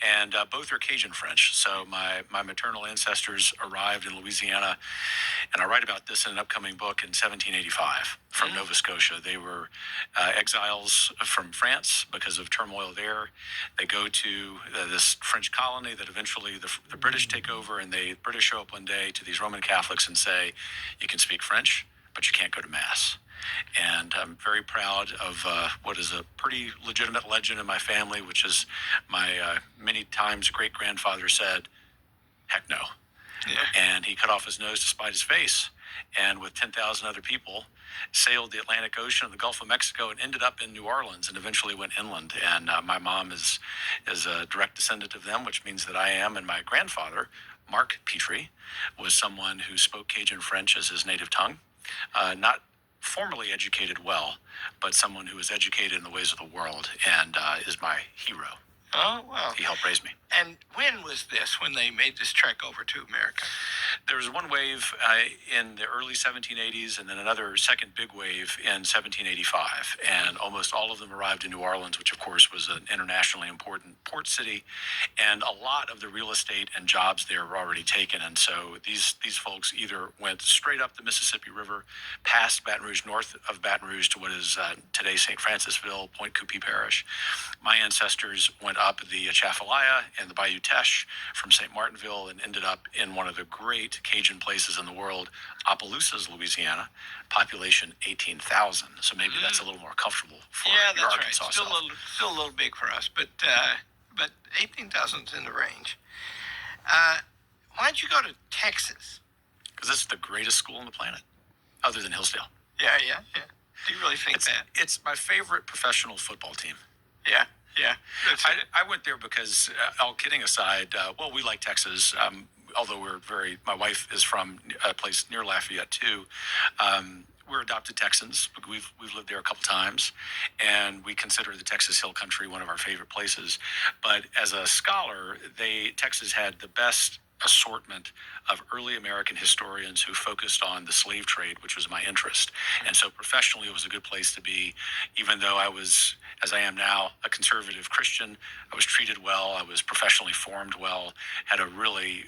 and both are Cajun French. So my maternal ancestors arrived in Louisiana, and I write about this in an upcoming book in 1785 from Nova Scotia. They were exiles from France because of turmoil there. They go to this French colony that eventually the British take over, and the British show up one day to these Roman Catholics and say, you can speak French, but you can't go to Mass. And I'm very proud of what is a pretty legitimate legend in my family, which is my many times great-grandfather said, heck no. Yeah. And he cut off his nose to spite his face, and with 10,000 other people, sailed the Atlantic Ocean and the Gulf of Mexico and ended up in New Orleans and eventually went inland. And my mom is a direct descendant of them, which means that I am. And my grandfather, Mark Petrie, was someone who spoke Cajun French as his native tongue. Not formally educated well, but someone who is educated in the ways of the world and is my hero. Oh, wow. He helped raise me. And when was this, when they made this trek over to America? There was one wave in the early 1780s and then another second big wave in 1785. And almost all of them arrived in New Orleans, which, of course, was an internationally important port city. And a lot of the real estate and jobs there were already taken. And so these folks either went straight up the Mississippi River, past Baton Rouge, north of Baton Rouge to what is today St. Francisville, Point Coupee Parish. My ancestors went up the Atchafalaya and the Bayou Teche from St. Martinville and ended up in one of the great Cajun places in the world, Opelousas, Louisiana, population 18,000. So maybe that's a little more comfortable for your Arkansas right. self. Still a little big for us, but 18,000 is in the range. Why don't you go to Texas? Because this is the greatest school on the planet, other than Hillsdale. Yeah. Do you really think that? It's my favorite professional football team. Yeah. I went there because, all kidding aside, we like Texas. Although my wife is from a place near Lafayette too. We're adopted Texans. We've lived there a couple times, and we consider the Texas Hill Country one of our favorite places. But as a scholar, Texas had the best assortment of early American historians who focused on the slave trade, which was my interest. And so professionally, it was a good place to be, even though I was, as I am now, a conservative Christian. I was treated well. I was professionally formed well, had a really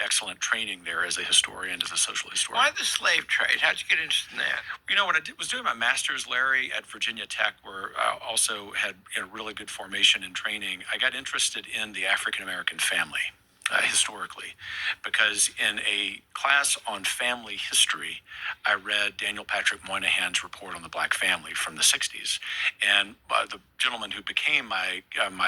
excellent training there as a historian, as a social historian. Why the slave trade? How'd you get interested in that? You know, when I was doing my master's, Larry, at Virginia Tech, where I also had really good formation and training, I got interested in the African-American family. Historically, because in a class on family history, I read Daniel Patrick Moynihan's report on the Black family from the 60s. And gentleman who became my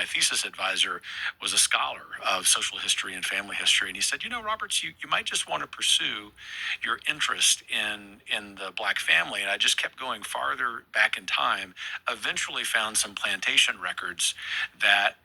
thesis advisor was a scholar of social history and family history, and he said, Roberts, you might just want to pursue your interest in the Black family. And I just kept going farther back in time. Eventually, found some plantation records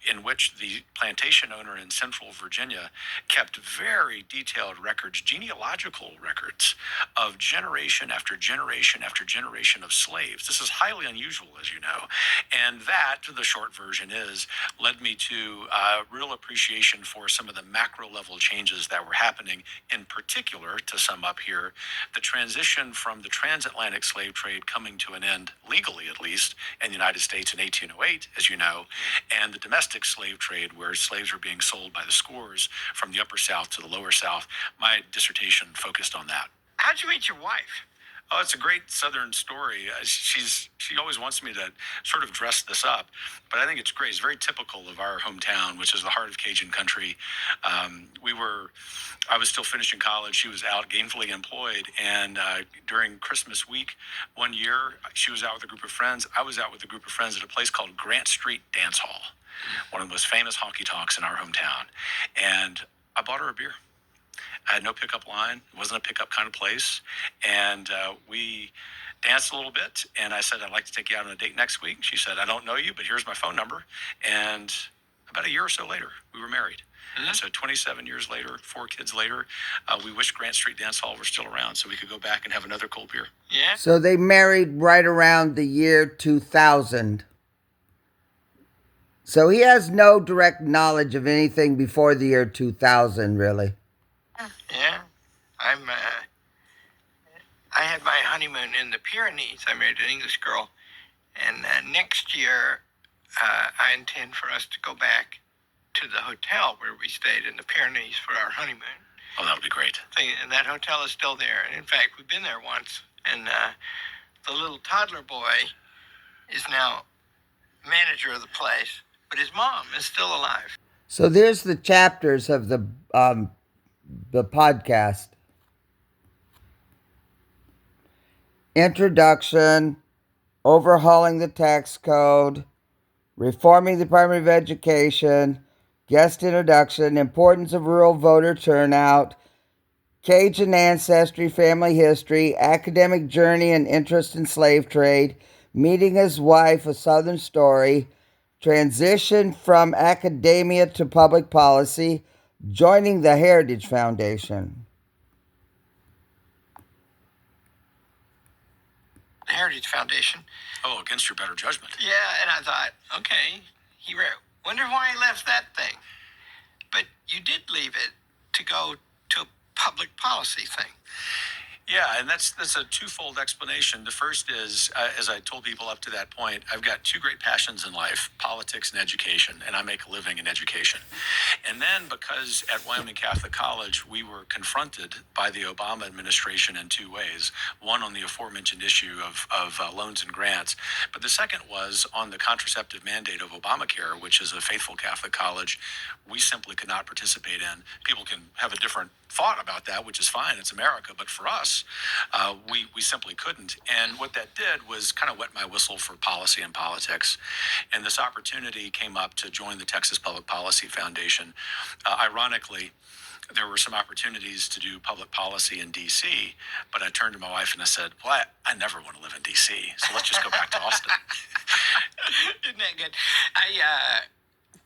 in which the plantation owner in Central Virginia kept very detailed records, genealogical records of generation after generation after generation of slaves. This is highly unusual, as you know, and that, the short version is, led me to real appreciation for some of the macro level changes that were happening. In particular, to sum up here, the transition from the transatlantic slave trade coming to an end, legally at least, in the United States in 1808, as you know, and the domestic slave trade, where slaves were being sold by the scores from the upper South to the lower South. My dissertation focused on that. How'd you meet your wife? Oh, it's a great Southern story. She always wants me to sort of dress this up, but I think it's great. It's very typical of our hometown, which is the heart of Cajun country. I was still finishing college. She was out gainfully employed, and during Christmas week one year, she was out with a group of friends. I was out with a group of friends at a place called Grant Street Dance Hall, one of the most famous honky-tonks in our hometown, and I bought her a beer. I had no pickup line. It wasn't a pickup kind of place. And we danced a little bit. And I said, I'd like to take you out on a date next week. She said, I don't know you, but here's my phone number. And about a year or so later, we were married. Mm-hmm. And so 27 years later, 4 kids later, we wish Grant Street Dance Hall were still around so we could go back and have another cold beer. Yeah. So they married right around the year 2000. So he has no direct knowledge of anything before the year 2000, really. Yeah, I had my honeymoon in the Pyrenees. I married an English girl, and next year I intend for us to go back to the hotel where we stayed in the Pyrenees for our honeymoon. Oh, that would be great. And that hotel is still there. And in fact, we've been there once, and the little toddler boy is now manager of the place, but his mom is still alive. So there's the chapters of the podcast. Introduction, overhauling the tax code, reforming the Department of Education, guest introduction, importance of rural voter turnout, Cajun ancestry, family history, academic journey and interest in slave trade, meeting his wife, a Southern story, transition from academia to public policy, joining the Heritage Foundation. The Heritage Foundation. Oh, against your better judgment. Yeah, and I thought, okay, he wrote, wonder why he left that thing. But you did leave it to go to a public policy thing. Yeah, and that's a twofold explanation. The first is, as I told people up to that point, I've got 2 great passions in life, politics and education, and I make a living in education. And then because at Wyoming Catholic College, we were confronted by the Obama administration in 2 ways. One on the aforementioned issue of loans and grants, but the second was on the contraceptive mandate of Obamacare, which is a faithful Catholic college we simply could not participate in. People can have a different thought about that, which is fine. It's America. But for us, we simply couldn't. And what that did was kind of wet my whistle for policy and politics. And this opportunity came up to join the Texas Public Policy Foundation. Ironically, there were some opportunities to do public policy in D.C., but I turned to my wife and I said, well, I never want to live in D.C., so let's just go back to Austin. Isn't that good? I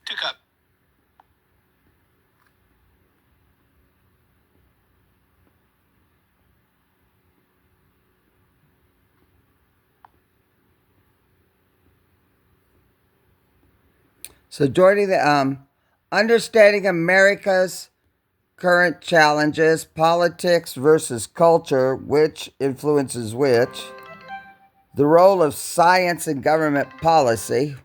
took up So joining the understanding America's current challenges, politics versus culture, which influences which, the role of science in government policy,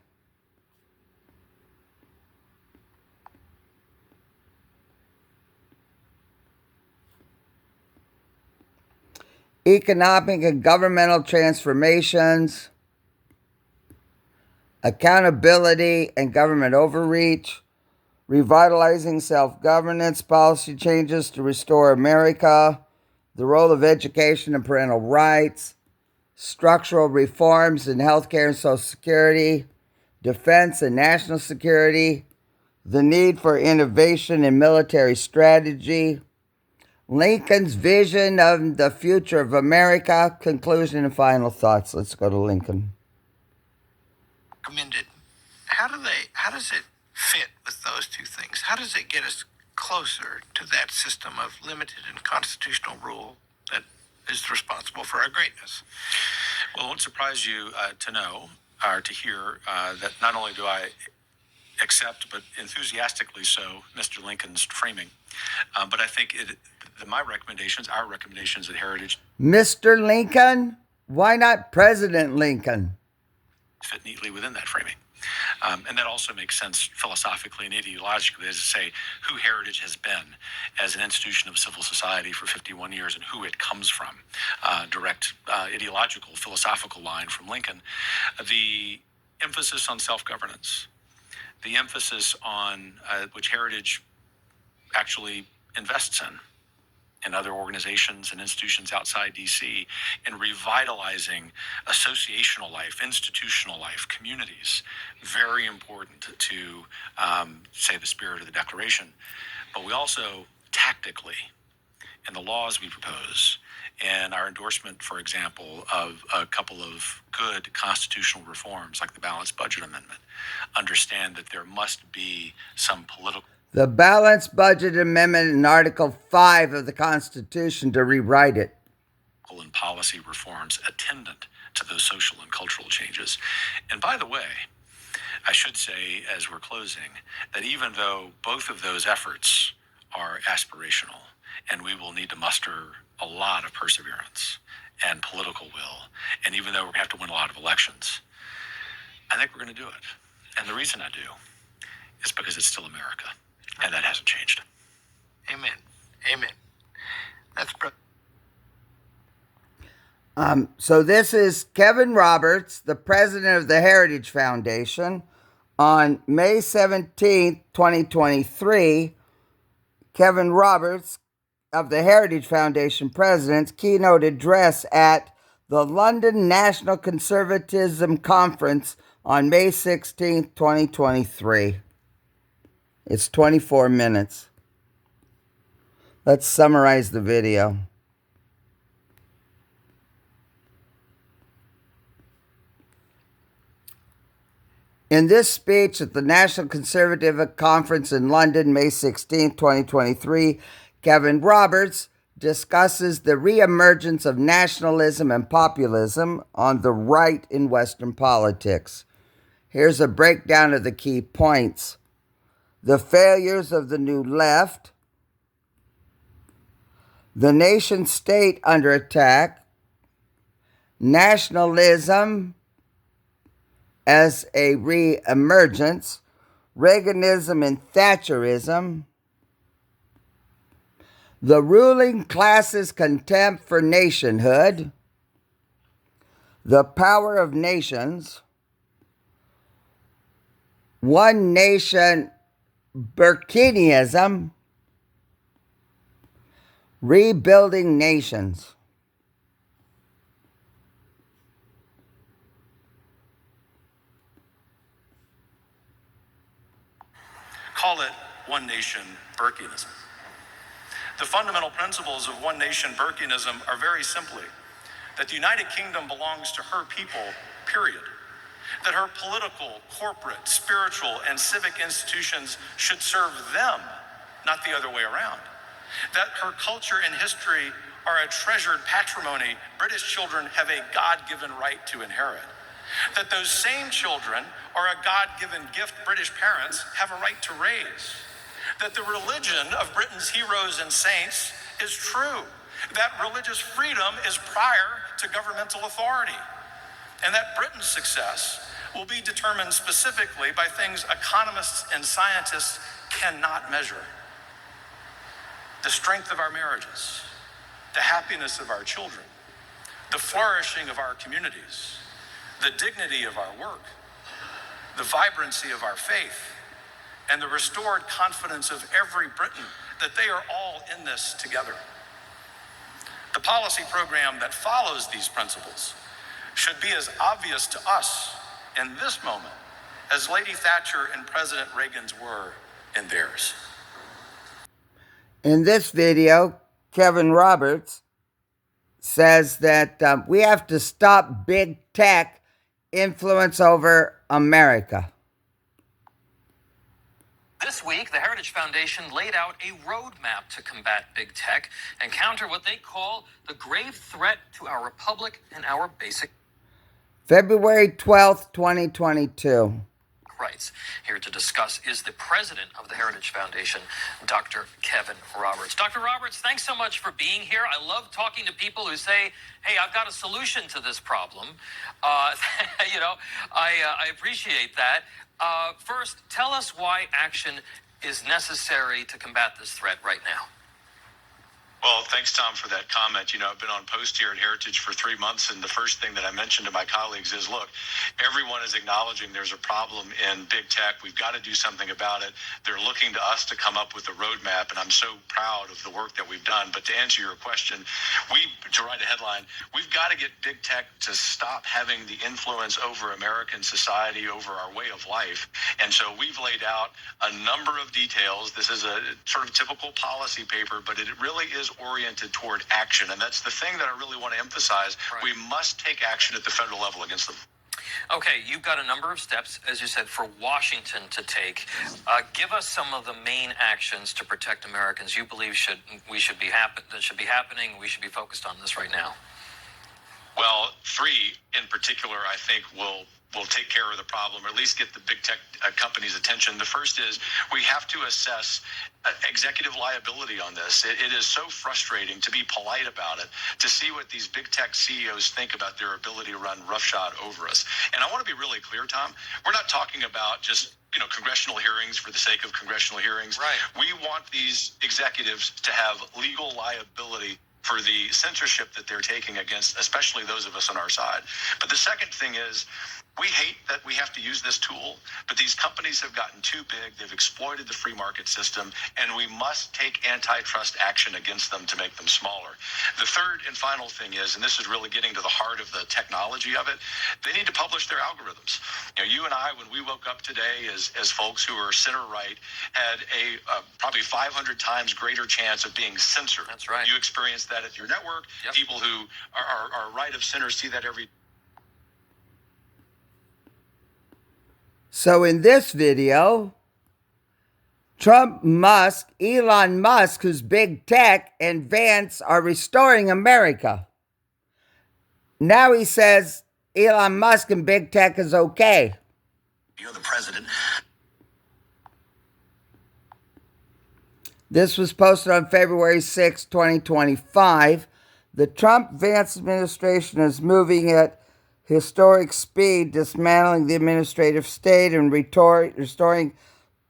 economic and governmental transformations, accountability and government overreach, revitalizing self-governance, policy changes to restore America, the role of education and parental rights, structural reforms in healthcare and Social Security, defense and national security, the need for innovation in military strategy, Lincoln's vision of the future of America, conclusion and final thoughts. Let's go to Lincoln. Recommended. How does it fit with those two things? How does it get us closer to that system of limited and constitutional rule that is responsible for our greatness? Well, it won't surprise you to know or to hear that not only do I accept, but enthusiastically so, Mr. Lincoln's framing, but I think our recommendations at Heritage Mr. Lincoln? Why not President Lincoln? fit neatly within that framing. And that also makes sense philosophically and ideologically, as I say, who Heritage has been as an institution of civil society for 51 years and who it comes from. Direct ideological, philosophical line from Lincoln. The emphasis on self-governance, the emphasis on which Heritage actually invests in other organizations and institutions outside D.C. in revitalizing associational life, institutional life, communities. Very important to, say, the spirit of the Declaration. But we also, tactically, in the laws we propose, and our endorsement, for example, of a couple of good constitutional reforms, like the Balanced Budget Amendment, understand that there must be some political... The Balanced Budget Amendment in Article 5 of the Constitution to rewrite it. And policy reforms attendant to those social and cultural changes. And by the way, I should say, as we're closing, that even though both of those efforts are aspirational, and we will need to muster a lot of perseverance and political will, and even though we're going to have to win a lot of elections, I think we're going to do it. And the reason I do is because it's still America. And that hasn't changed. Amen. Amen. That's so this is Kevin Roberts, the president of the Heritage Foundation. On May 17th, 2023, Kevin Roberts of the Heritage Foundation president's keynote address at the London National Conservatism Conference on May 16th, 2023. It's 24 minutes. Let's summarize the video. In this speech at the National Conservative Conference in London, May 16, 2023, Kevin Roberts discusses the reemergence of nationalism and populism on the right in Western politics. Here's a breakdown of the key points. The failures of the New Left, the nation state under attack, nationalism as a re-emergence, Reaganism and Thatcherism, the ruling class's contempt for nationhood, the power of nations, one nation Burkeanism, rebuilding nations. Call it one nation Burkeanism. The fundamental principles of one nation Burkeanism are very simply that the United Kingdom belongs to her people, period. That her political, corporate, spiritual, and civic institutions should serve them, not the other way around. That her culture and history are a treasured patrimony British children have a God-given right to inherit. That those same children are a God-given gift British parents have a right to raise. That the religion of Britain's heroes and saints is true. That religious freedom is prior to governmental authority. And that Britain's success will be determined specifically by things economists and scientists cannot measure. The strength of our marriages, the happiness of our children, the flourishing of our communities, the dignity of our work, the vibrancy of our faith, and the restored confidence of every Briton that they are all in this together. The policy program that follows these principles should be as obvious to us in this moment as Lady Thatcher and President Reagan's were in theirs. In this video, Kevin Roberts says that we have to stop big tech influence over America. This week, the Heritage Foundation laid out a roadmap to combat big tech and counter what they call the grave threat to our republic and our basic February 12th, 2022. rights. Here to discuss is the president of the Heritage Foundation, Dr. Kevin Roberts. Dr. Roberts, thanks so much for being here. I love talking to people who say, hey, I've got a solution to this problem. I appreciate that. First, tell us why action is necessary to combat this threat right now. Well, thanks, Tom, for that comment. I've been on post here at Heritage for 3 months, and the first thing that I mentioned to my colleagues is, look, everyone is acknowledging there's a problem in big tech. We've got to do something about it. They're looking to us to come up with a roadmap, and I'm so proud of the work that we've done. But to answer your question, to write a headline, we've got to get big tech to stop having the influence over American society, over our way of life. And so we've laid out a number of details. This is a sort of typical policy paper, but it really is oriented toward action. And that's the thing that I really want to emphasize. Right. We must take action at the federal level against them. Okay, you've got a number of steps, as you said, for Washington to take. Give us some of the main actions to protect Americans you believe should be happening. We should be focused on this right now. Well, 3 in particular, I think will take care of the problem, or at least get the big tech companies' attention. The first is we have to assess executive liability on this. It is so frustrating, to be polite about it, to see what these big tech CEOs think about their ability to run roughshod over us. And I want to be really clear, Tom, we're not talking about just congressional hearings for the sake of congressional hearings. Right. We want these executives to have legal liability for the censorship that they're taking against, especially those of us on our side. But the second thing is, we hate that we have to use this tool, but these companies have gotten too big. They've exploited the free market system, and we must take antitrust action against them to make them smaller. The third and final thing is, and this is really getting to the heart of the technology of it, they need to publish their algorithms. You and I, when we woke up today as folks who are center-right, had a probably 500 times greater chance of being censored. That's right. You experience that at your network. Yep. People who are right of center see that every day. So in this video, Elon Musk, who's big tech, and Vance are restoring America. Now he says Elon Musk and big tech is okay. You're the president. This was posted on February 6, 2025. The Trump-Vance administration is moving at historic speed, dismantling the administrative state and restoring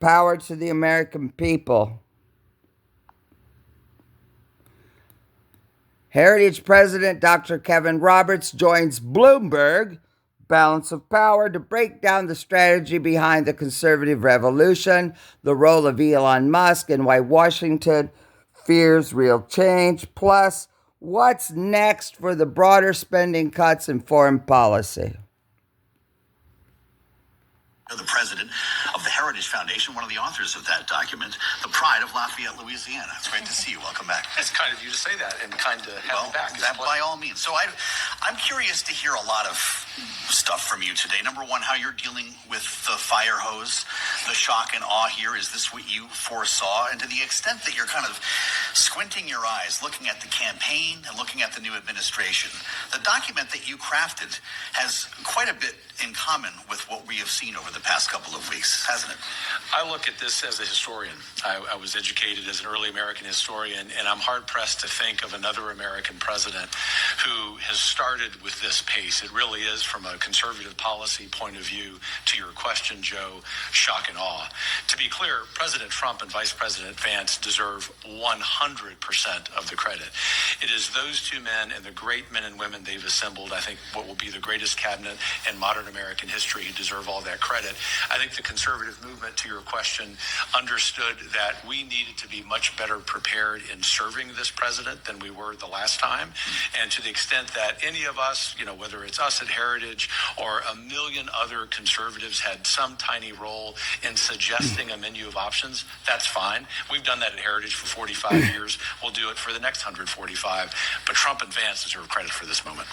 power to the American people. Heritage President Dr. Kevin Roberts joins Bloomberg, Balance of Power, to break down the strategy behind the conservative revolution, the role of Elon Musk, and why Washington fears real change, plus what's next for the broader spending cuts in foreign policy. The president of the Heritage Foundation, one of the authors of that document, the pride of Lafayette, Louisiana. It's great to see you. Welcome back. It's kind of you to say that and kind of have me back. That by all means. So I'm curious to hear a lot of stuff from you today. Number one, how you're dealing with the fire hose, the shock and awe here. Is this what you foresaw? And to the extent that you're kind of squinting your eyes, looking at the campaign and looking at the new administration, the document that you crafted has quite a bit in common with what we have seen over the past couple of weeks, hasn't it? I look at this as a historian. I was educated as an early American historian, and I'm hard-pressed to think of another American president who has started with this pace. It really is, from a conservative policy point of view, to your question, Joe, shock and in awe. To be clear, President Trump and Vice President Vance deserve 100% of the credit. It is those two men and the great men and women they've assembled, I think what will be the greatest cabinet in modern American history, who deserve all that credit. I think the conservative movement, to your question, understood that we needed to be much better prepared in serving this president than we were the last time. And to the extent that any of us, whether it's us at Heritage or a million other conservatives had some tiny role in suggesting a menu of options, that's fine. We've done that at Heritage for 45 years. We'll do it for the next 145. But Trump and Vance deserve credit for this moment.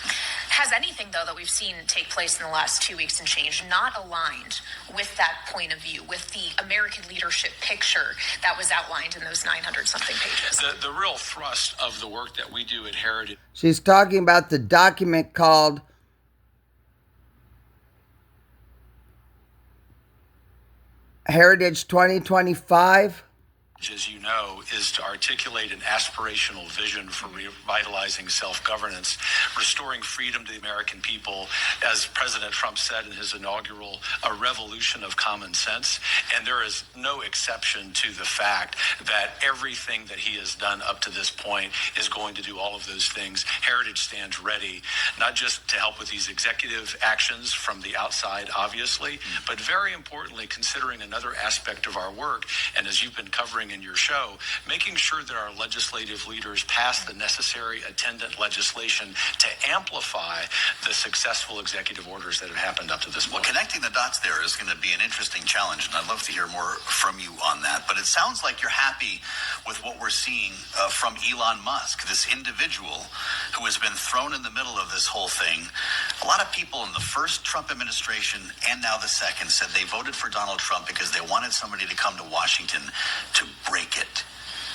Has anything, though, that we've seen take place in the last 2 weeks and change not aligned with that point of view, with the American leadership picture that was outlined in those 900-something pages? The real thrust of the work that we do at Heritage. She's talking about the document called Heritage 2025. As you know, is to articulate an aspirational vision for revitalizing self-governance, restoring freedom to the American people, as President Trump said in his inaugural, a revolution of common sense. And there is no exception to the fact that everything that he has done up to this point is going to do all of those things. Heritage stands ready, not just to help with these executive actions from the outside, obviously, but very importantly, considering another aspect of our work, and as you've been covering in your show, making sure that our legislative leaders pass the necessary attendant legislation to amplify the successful executive orders that have happened up to this point. Well, connecting the dots there is going to be an interesting challenge, and I'd love to hear more from you on that. But it sounds like you're happy with what we're seeing from Elon Musk, this individual who has been thrown in the middle of this whole thing. A lot of people in the first Trump administration and now the second said they voted for Donald Trump because they wanted somebody to come to Washington to break it.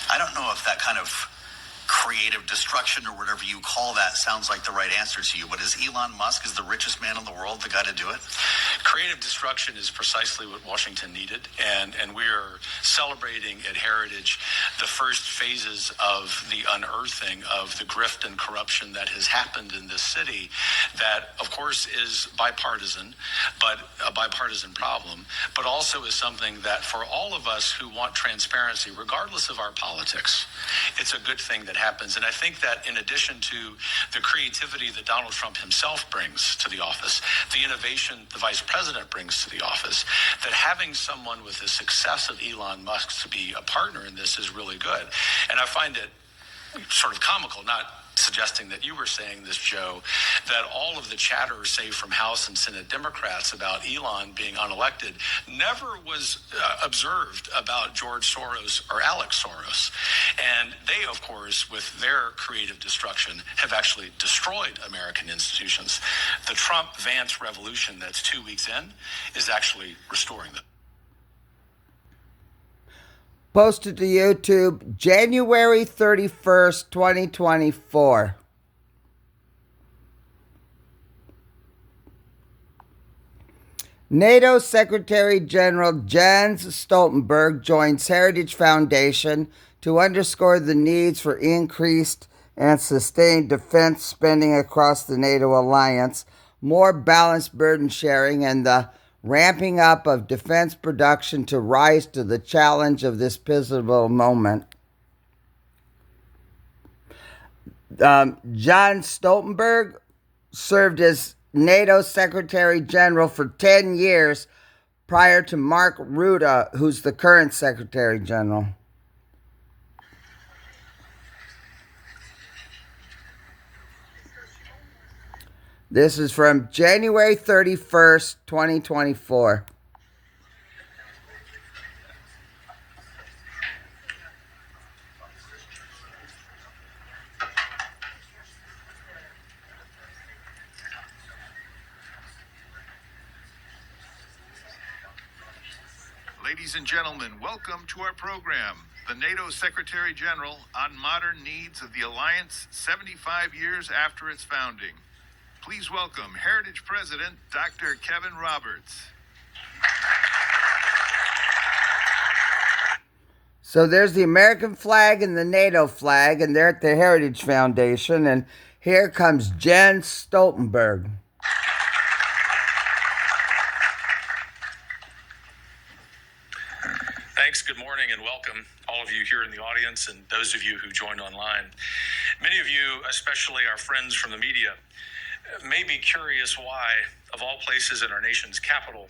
I don't know if that kind of creative destruction or whatever you call that sounds like the right answer to you, but is Elon Musk, is the richest man in the world, the guy to do it? Creative destruction is precisely what Washington needed, and we are celebrating at Heritage the first phases of the unearthing of the grift and corruption that has happened in this city that, of course, is bipartisan, but a bipartisan problem, but also is something that for all of us who want transparency, regardless of our politics, it's a good thing that happens. And I think that in addition to the creativity that Donald Trump himself brings to the office, the innovation the vice president brings to the office, that having someone with the success of Elon Musk to be a partner in this is really good. And I find it sort of comical, not suggesting that you were saying this, Joe, that all of the chatter, say from House and Senate Democrats about Elon being unelected, never was observed about George Soros or Alex Soros. And they, of course, with their creative destruction, have actually destroyed American institutions. The Trump-Vance revolution that's 2 weeks in is actually restoring them. Posted to YouTube January 31st, 2024. NATO Secretary General Jens Stoltenberg joins Heritage Foundation to underscore the needs for increased and sustained defense spending across the NATO alliance, more balanced burden sharing, and the ramping up of defense production to rise to the challenge of this pivotal moment. John Stoltenberg served as NATO Secretary General for 10 years prior to Mark Rutte, who's the current Secretary General. This is from January 31st, 2024. Ladies and gentlemen, welcome to our program, the NATO Secretary General on Modern Needs of the Alliance 75 years after its founding. Please welcome Heritage President Dr. Kevin Roberts. So there's the American flag and the NATO flag, and they're at the Heritage Foundation, and here comes Jens Stoltenberg. good morning and welcome, all of you here in the audience and those of you who joined online. Many of you, especially our friends from the media, may be curious why, of all places in our nation's capital,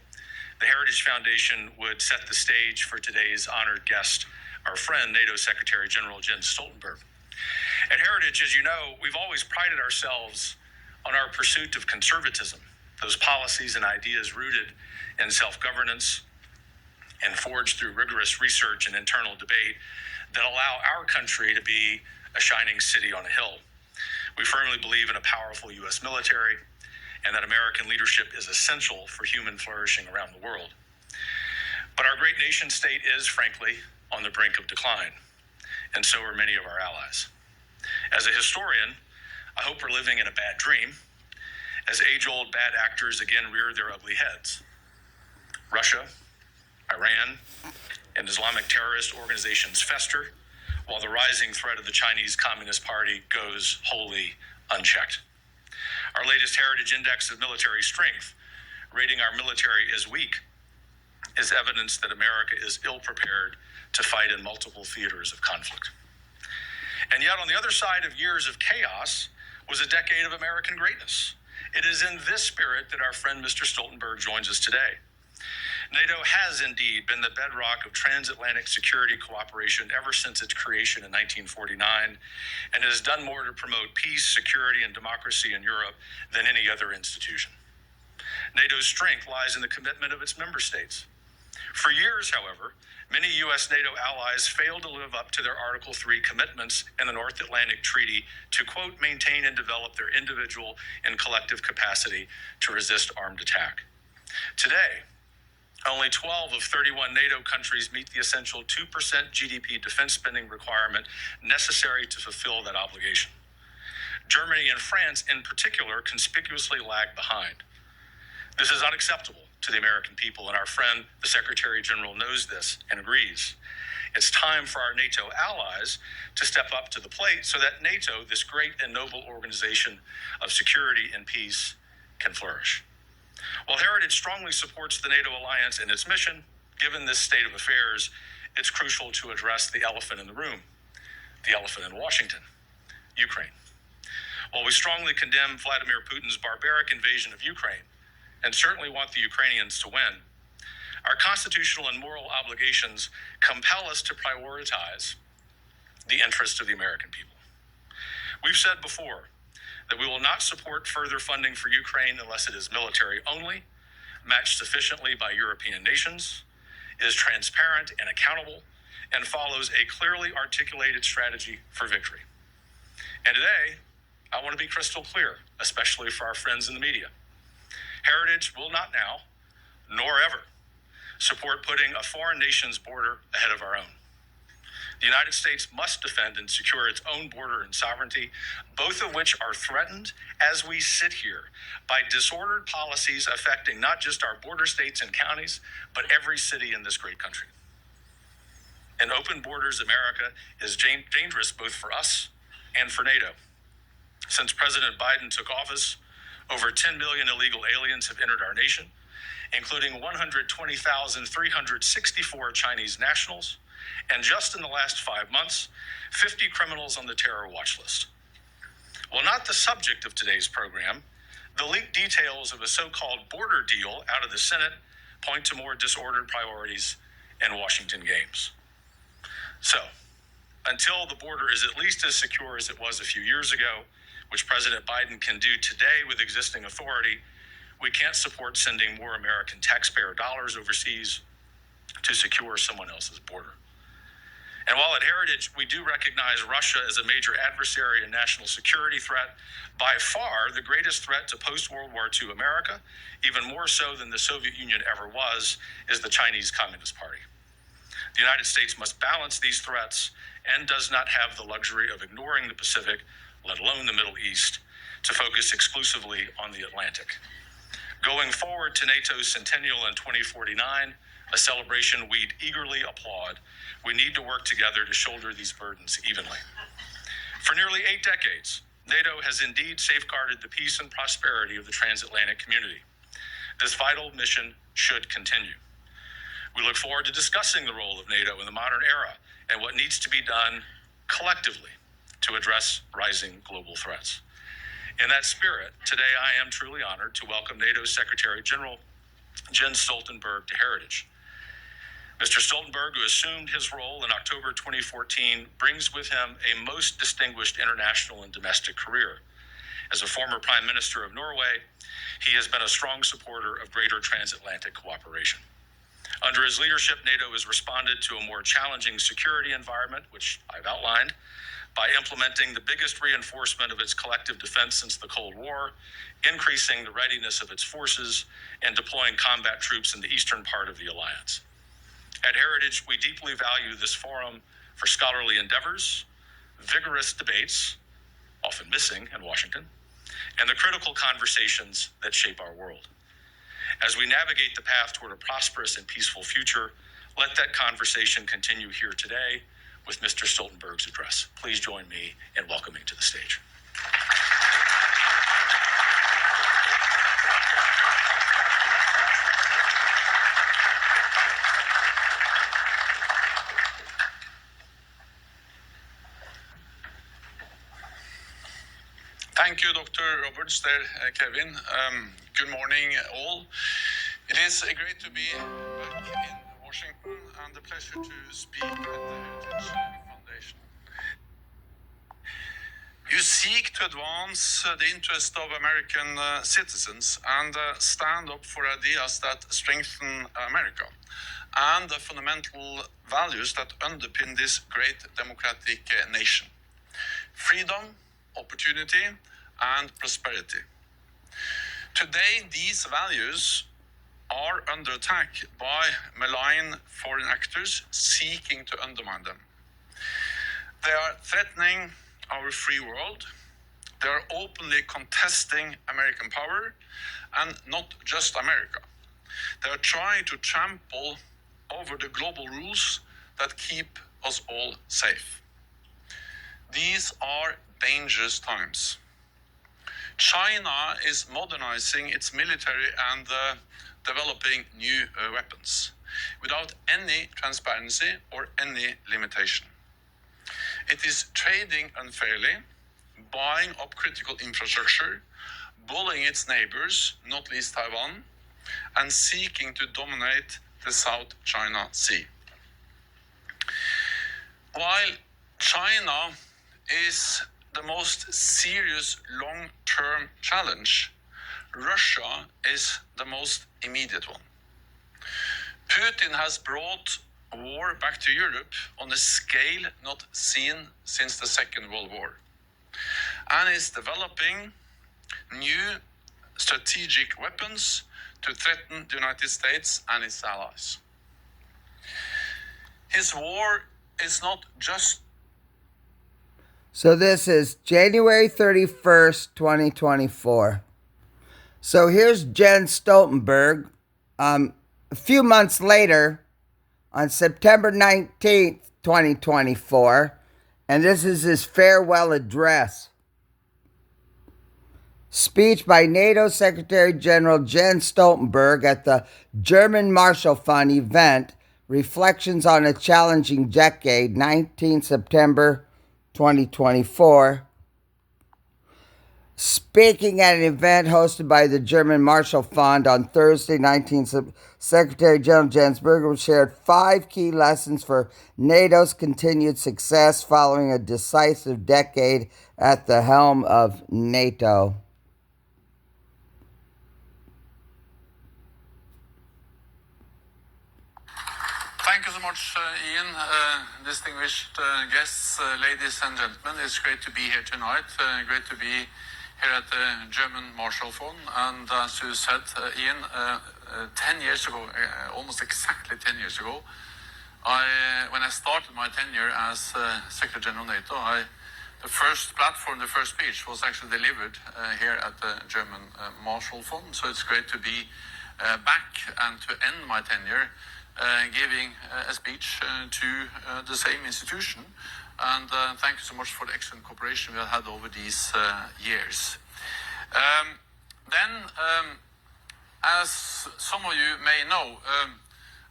the Heritage Foundation would set the stage for today's honored guest, our friend, NATO Secretary General Jens Stoltenberg. At Heritage, as you know, we've always prided ourselves on our pursuit of conservatism, those policies and ideas rooted in self-governance and forged through rigorous research and internal debate that allow our country to be a shining city on a hill. We firmly believe in a powerful U.S. military and that American leadership is essential for human flourishing around the world. But our great nation state is, frankly, on the brink of decline, and so are many of our allies. As a historian, I hope we're living in a bad dream, as age-old bad actors again rear their ugly heads. Russia, Iran, and Islamic terrorist organizations fester, while the rising threat of the Chinese Communist Party goes wholly unchecked. Our latest Heritage Index of military strength, rating our military as weak, is evidence that America is ill-prepared to fight in multiple theaters of conflict. And yet, on the other side of years of chaos was a decade of American greatness. It is in this spirit that our friend Mr. Stoltenberg joins us today. NATO has indeed been the bedrock of transatlantic security cooperation ever since its creation in 1949, and has done more to promote peace, security, and democracy in Europe than any other institution. NATO's strength lies in the commitment of its member states. For years, however, many U.S. NATO allies failed to live up to their Article III commitments in the North Atlantic Treaty to, quote, maintain and develop their individual and collective capacity to resist armed attack. Today, only 12 of 31 NATO countries meet the essential 2% GDP defense spending requirement necessary to fulfill that obligation. Germany and France, in particular, conspicuously lag behind. This is unacceptable to the American people, and our friend, the Secretary General, knows this and agrees. It's time for our NATO allies to step up to the plate so that NATO, this great and noble organization of security and peace, can flourish. While Heritage strongly supports the NATO alliance and its mission, given this state of affairs, it's crucial to address the elephant in the room, the elephant in Washington, Ukraine. While we strongly condemn Vladimir Putin's barbaric invasion of Ukraine, and certainly want the Ukrainians to win, our constitutional and moral obligations compel us to prioritize the interests of the American people. We've said before that we will not support further funding for Ukraine unless it is military only, matched sufficiently by European nations, is transparent and accountable, and follows a clearly articulated strategy for victory. And today, I want to be crystal clear, especially for our friends in the media. Heritage will not now, nor ever, support putting a foreign nation's border ahead of our own. The United States must defend and secure its own border and sovereignty, both of which are threatened as we sit here by disordered policies affecting not just our border states and counties, but every city in this great country. An open borders America is dangerous both for us and for NATO. Since President Biden took office, over 10 million illegal aliens have entered our nation, including 120,364 Chinese nationals, and just in the last 5 months, 50 criminals on the terror watch list. While not the subject of today's program, the leaked details of a so-called border deal out of the Senate point to more disordered priorities and Washington games. So, until the border is at least as secure as it was a few years ago, which President Biden can do today with existing authority, we can't support sending more American taxpayer dollars overseas to secure someone else's border. And while at Heritage, we do recognize Russia as a major adversary and national security threat, by far the greatest threat to post-World War II America, even more so than the Soviet Union ever was, is the Chinese Communist Party. The United States must balance these threats and does not have the luxury of ignoring the Pacific, let alone the Middle East, to focus exclusively on the Atlantic. Going forward to NATO's centennial in 2049, a celebration we'd eagerly applaud, we need to work together to shoulder these burdens evenly. For nearly 8 decades, NATO has indeed safeguarded the peace and prosperity of the transatlantic community. This vital mission should continue. We look forward to discussing the role of NATO in the modern era and what needs to be done collectively to address rising global threats. In that spirit, today I am truly honored to welcome NATO's Secretary General Jens Stoltenberg to Heritage. Mr. Stoltenberg, who assumed his role in October 2014, brings with him a most distinguished international and domestic career. As a former Prime Minister of Norway, he has been a strong supporter of greater transatlantic cooperation. Under his leadership, NATO has responded to a more challenging security environment, which I've outlined, by implementing the biggest reinforcement of its collective defense since the Cold War, increasing the readiness of its forces, and deploying combat troops in the eastern part of the alliance. At Heritage, we deeply value this forum for scholarly endeavors, vigorous debates, often missing in Washington, and the critical conversations that shape our world. As we navigate the path toward a prosperous and peaceful future, let that conversation continue here today with Mr. Stoltenberg's address. Please join me in welcoming to the stage. Thank you, Dr. Roberts, Kevin. Good morning, all. It is great to be back in Washington and a pleasure to speak at the Heritage Foundation. You seek to advance the interest of American citizens and stand up for ideas that strengthen America and the fundamental values that underpin this great democratic nation. Freedom, opportunity, and prosperity. Today, these values are under attack by malign foreign actors seeking to undermine them. They are threatening our free world. They are openly contesting American power, and not just America. They are trying to trample over the global rules that keep us all safe. These are dangerous times. China is modernizing its military and developing new weapons without any transparency or any limitation. It is trading unfairly, buying up critical infrastructure, bullying its neighbors, not least Taiwan, and seeking to dominate the South China Sea. While China is the most serious long-term challenge, Russia is the most immediate one. Putin has brought war back to Europe on a scale not seen since the Second World War, and is developing new strategic weapons to threaten the United States and its allies. His war is not just... So this is January 31st, 2024. So here's Jens Stoltenberg. A few months later, on September 19th, 2024, and this is his farewell address. Speech by NATO Secretary General Jens Stoltenberg at the German Marshall Fund event, Reflections on a Challenging Decade, 19 September 2024. Speaking at an event hosted by the German Marshall Fund on Thursday, 19th, Secretary General Jens Stoltenberg shared 5 key lessons for NATO's continued success following a decisive decade at the helm of NATO. Thank you so much, Ian. Distinguished guests, ladies and gentlemen, it's great to be here tonight. Great to be here at the German Marshall Fund. And as you said, Ian, 10 years ago, almost exactly 10 years ago, when I started my tenure as Secretary General of NATO, the first platform, the first speech was actually delivered here at the German Marshall Fund. So it's great to be back and to end my tenure giving a speech to the same institution. And thank you so much for the excellent cooperation we have had over these years. As some of you may know,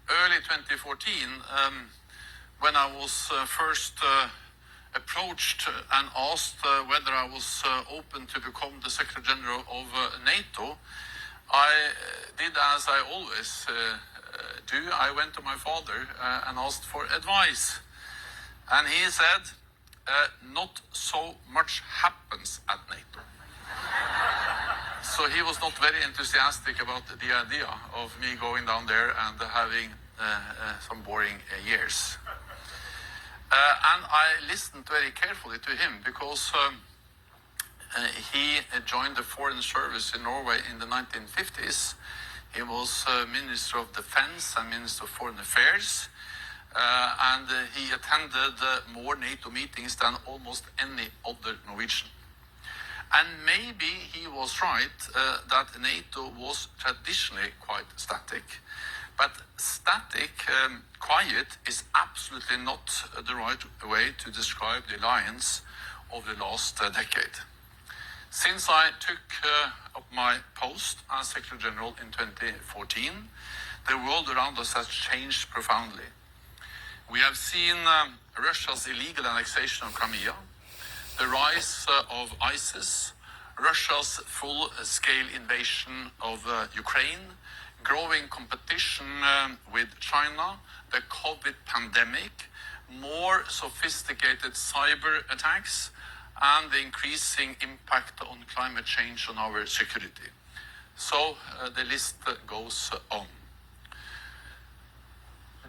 early 2014, when I was first approached and asked whether I was open to become the Secretary General of NATO, I did as I always do. I went to my father and asked for advice. And he said, not so much happens at NATO. So he was not very enthusiastic about the idea of me going down there and having some boring years. And I listened very carefully to him because he joined the Foreign Service in Norway in the 1950s. He was Minister of Defense and Minister of Foreign Affairs. And he attended more NATO meetings than almost any other Norwegian. And maybe he was right that NATO was traditionally quite static. But static, quiet, is absolutely not the right way to describe the alliance of the last decade. Since I took up my post as Secretary General in 2014, the world around us has changed profoundly. We have seen Russia's illegal annexation of Crimea, the rise of ISIS, Russia's full-scale invasion of Ukraine, growing competition with China, the COVID pandemic, more sophisticated cyber attacks, and the increasing impact on climate change on our security. So the list goes on.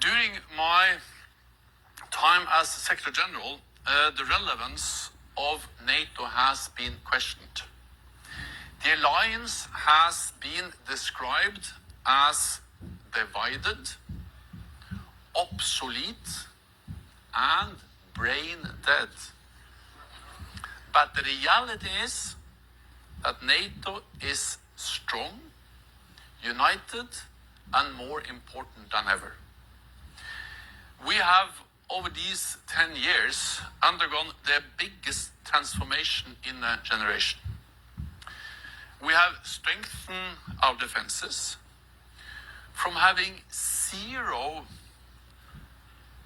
During my time as Secretary General, the relevance of NATO has been questioned. The alliance has been described as divided, obsolete, and brain dead. But the reality is that NATO is strong, united, and more important than ever. We have, over these 10 years, undergone the biggest transformation in a generation. We have strengthened our defenses from having 0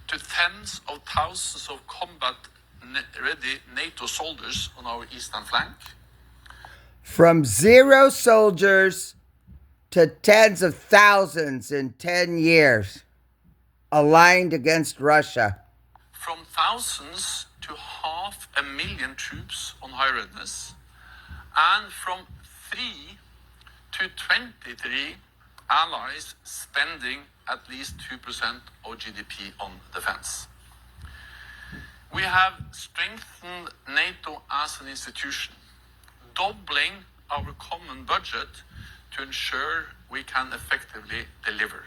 to tens of thousands of combat-ready NATO soldiers on our eastern flank. From 0 soldiers to tens of thousands in 10 years, aligned against Russia. From thousands to 500,000 troops on high readiness, and from 3 to 23 allies spending at least 2% of GDP on defense. We have strengthened NATO as an institution, doubling our common budget to ensure we can effectively deliver.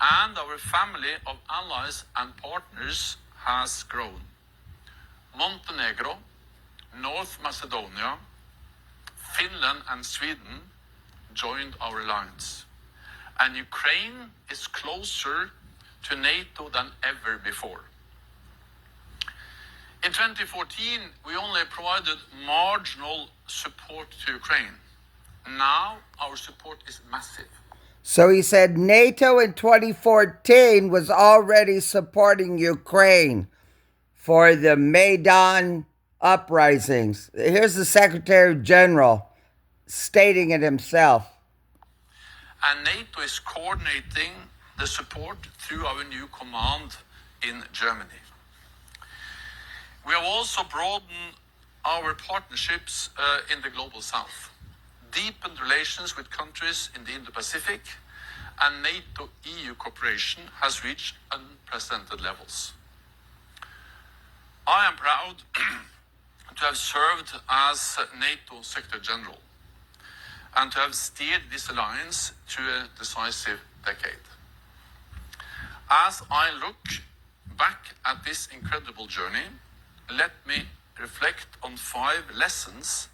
And our family of allies and partners has grown. Montenegro, North Macedonia, Finland and Sweden joined our alliance. And Ukraine is closer to NATO than ever before. In 2014, we only provided marginal support to Ukraine. Now our support is massive. So he said NATO in 2014 was already supporting Ukraine for the Maidan uprisings. Here's the Secretary General stating it himself. And NATO is coordinating the support through our new command in Germany. We have also broadened our partnerships in the Global South, deepened relations with countries in the Indo-Pacific, and NATO-EU cooperation has reached unprecedented levels. I am proud to have served as NATO Secretary General and to have steered this alliance through a decisive decade. As I look back at this incredible journey, let me reflect on 5 lessons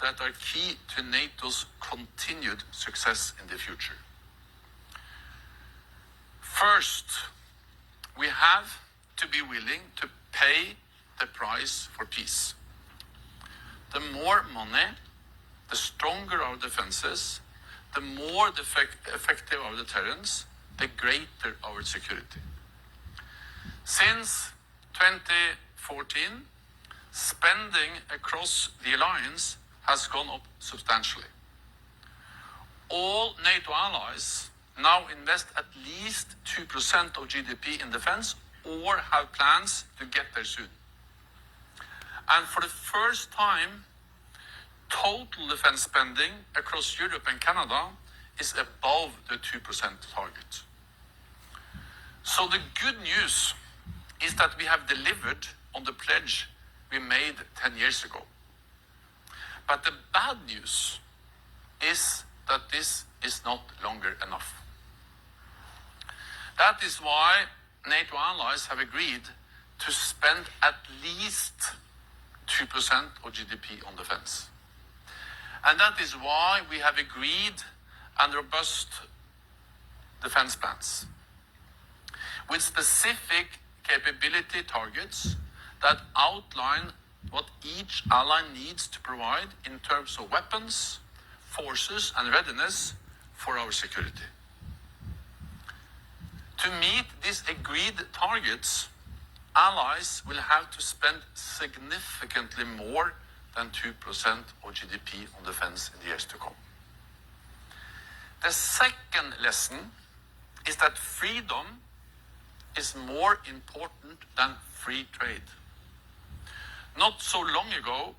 that are key to NATO's continued success in the future. First, we have to be willing to pay the price for peace. The more money, the stronger our defenses, the more effective our deterrence, the greater our security. Since 2014, spending across the alliance has gone up substantially. All NATO allies now invest at least 2% of GDP in defense or have plans to get there soon. And for the first time, total defense spending across Europe and Canada is above the 2% target. So the good news is that we have delivered on the pledge we made 10 years ago. But the bad news is that this is not longer enough. That is why NATO allies have agreed to spend at least 2% of GDP on defense. And that is why we have agreed on robust defense plans with specific capability targets that outline what each ally needs to provide in terms of weapons, forces, and readiness for our security. To meet these agreed targets, allies will have to spend significantly more than 2% of GDP on defense in the years to come. The second lesson is that freedom is more important than free trade. Not so long ago,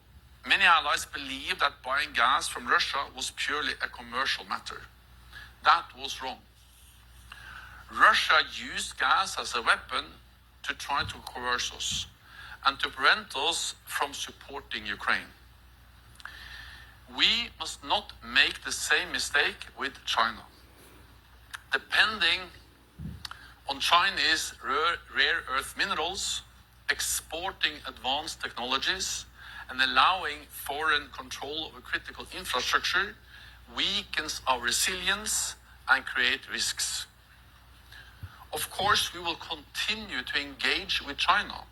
many allies believed that buying gas from Russia was purely a commercial matter. That was wrong. Russia used gas as a weapon to try to coerce us and to prevent us from supporting Ukraine. We must not make the same mistake with China. Depending on Chinese rare earth minerals, exporting advanced technologies, and allowing foreign control over critical infrastructure weakens our resilience and create risks. Of course, we will continue to engage with China,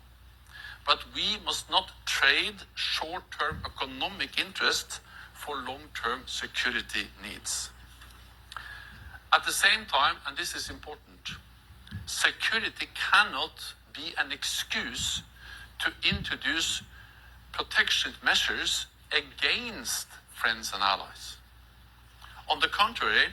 but we must not trade short-term economic interest for long-term security needs. At the same time, and this is important, security cannot be an excuse to introduce protection measures against friends and allies. On the contrary,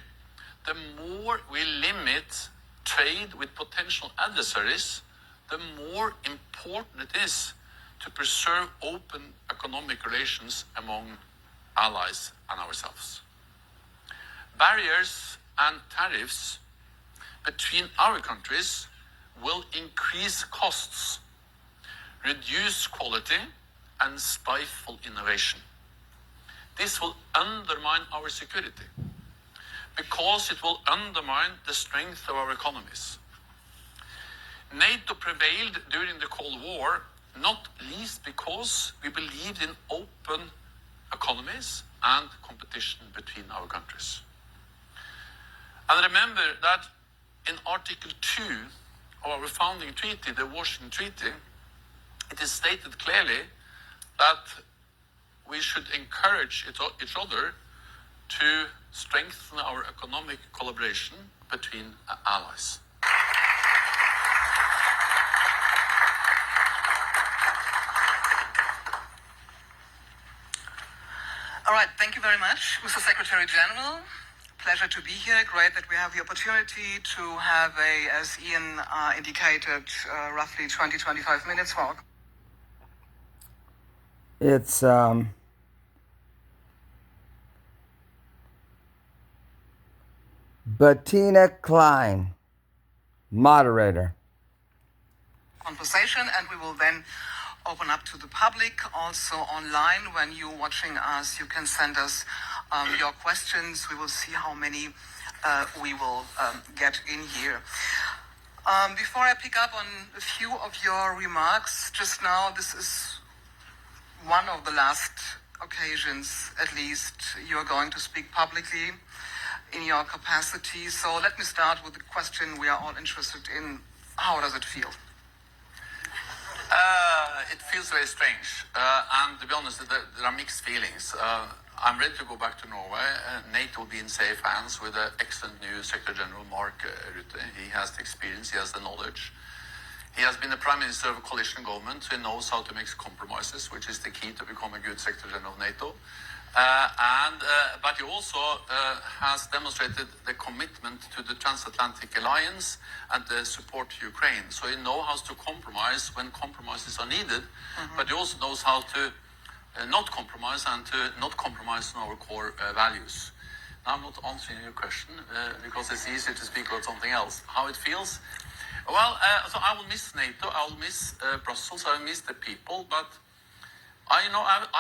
the more we limit trade with potential adversaries, the more important it is to preserve open economic relations among allies and ourselves. Barriers and tariffs between our countries will increase costs, reduce quality, and stifle innovation. This will undermine our security because it will undermine the strength of our economies. NATO prevailed during the Cold War, not least because we believed in open economies and competition between our countries. And remember that in Article 2 of our founding treaty, the Washington Treaty, it is stated clearly that we should encourage each other to strengthen our economic collaboration between allies. All right, thank you very much, Mr. Secretary General. Pleasure to be here. Great that we have the opportunity to have as Ian indicated, roughly 20-25 minutes talk. It's Bettina Klein, moderator. Conversation, and we will then open up to the public also online. When you're watching us, you can send us your questions. We will see how many we will get in here. Before I pick up on a few of your remarks just now, this is one of the last occasions, at least, you're going to speak publicly in your capacity. So let me start with the question we are all interested in. How does it feel? It feels very strange. And to be honest, there are mixed feelings. I'm ready to go back to Norway. NATO will be in safe hands with the excellent new Secretary General Mark Rutte. He has the experience, he has the knowledge. He has been the Prime Minister of a coalition government, so he knows how to make compromises, which is the key to become a good Secretary General of NATO. But he also has demonstrated the commitment to the transatlantic alliance and the support to Ukraine. So he knows how to compromise when compromises are needed, but he also knows how to not compromise and to not compromise on our core values. Now, I'm not answering your question because it's easier to speak about something else. How it feels? Well, so I will miss NATO, I will miss Brussels, I will miss the people, but I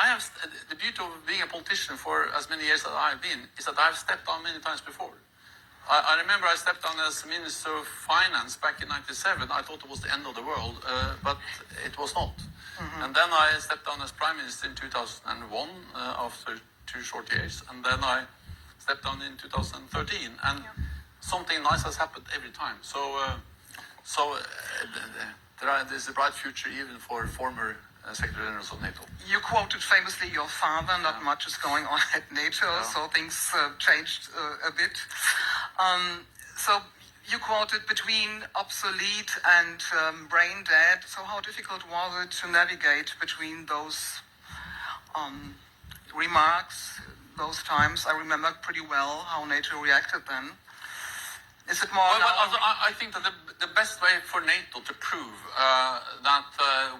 have the beauty of being a politician for as many years as I've been is that I've stepped down many times before. I remember I stepped down as Minister of Finance back in '97. I thought it was the end of the world, but it was not. And then I stepped down as Prime Minister in 2001 after 2 short years, and then I stepped down in 2013. And something nice has happened every time. There's a bright future even for former Secretary General of NATO. You quoted famously your father, not much is going on at NATO, so things changed a bit. So you quoted between obsolete and brain dead. So how difficult was it to navigate between those remarks, those times? I remember pretty well how NATO reacted then. Is it more? I think that the best way for NATO to prove that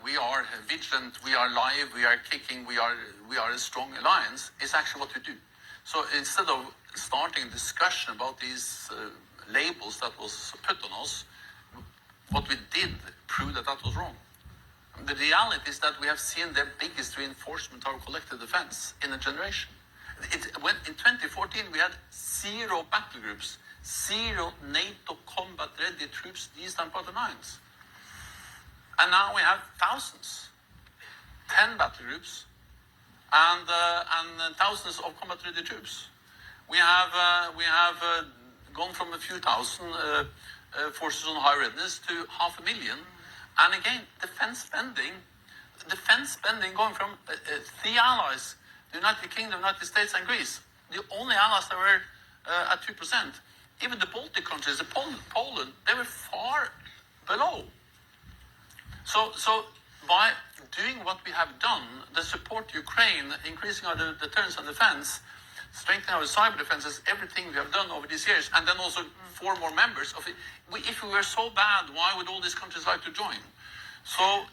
we are vigilant, we are live, we are kicking, we are a strong alliance is actually what we do. So instead of starting a discussion about these labels that was put on us, what we did proved that was wrong. The reality is that we have seen the biggest reinforcement of our collective defense in a generation. In 2014 we had 0 battle groups, 0 NATO combat-ready troops, these time part of lines. And now we have thousands, 10 battle groups, and thousands of combat-ready troops. We have gone from a few thousand forces on high readiness to 500,000. And again, defense spending going from 3 allies, the United Kingdom, United States, and Greece, the only allies that were at 2%. Even the Baltic countries, Poland, they were far below. So by doing what we have done, the support to Ukraine, increasing our deterrence and defense, strengthening our cyber defenses, everything we have done over these years, and then also 4 more members of it. If we were so bad, why would all these countries like to join? So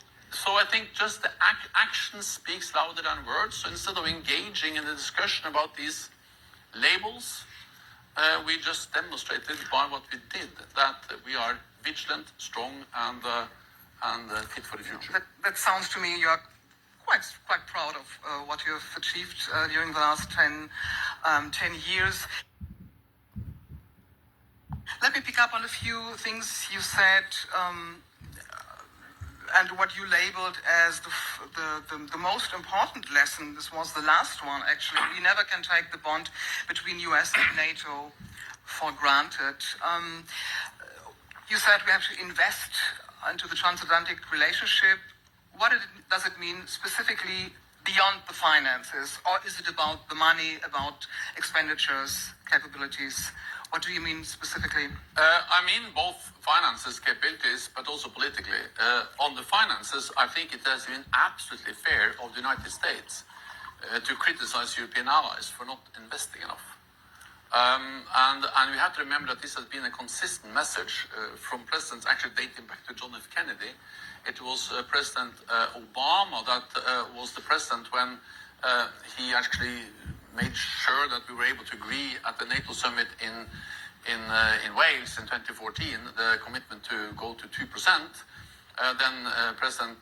I think just the action speaks louder than words. So instead of engaging in a discussion about these labels, we just demonstrated by what we did that we are vigilant, strong, and fit for the future. That sounds to me you're quite proud of what you have achieved during the last 10 years. Let me pick up on a few things you said and what you labeled as the most important lesson. This was the last one, actually. We never can take the bond between US and NATO for granted. You said we have to invest into the transatlantic relationship. What does it mean specifically beyond the finances? Or is it about the money, about expenditures, capabilities? What do you mean specifically? I mean both finances, capabilities, but also politically. On the finances, I think it has been absolutely fair of the United States to criticize European allies for not investing enough. And we have to remember that this has been a consistent message from presidents actually dating back to John F. Kennedy. It was President Obama that was the president when he actually made sure that we were able to agree at the NATO summit in Wales in 2014, the commitment to go to 2%. Then President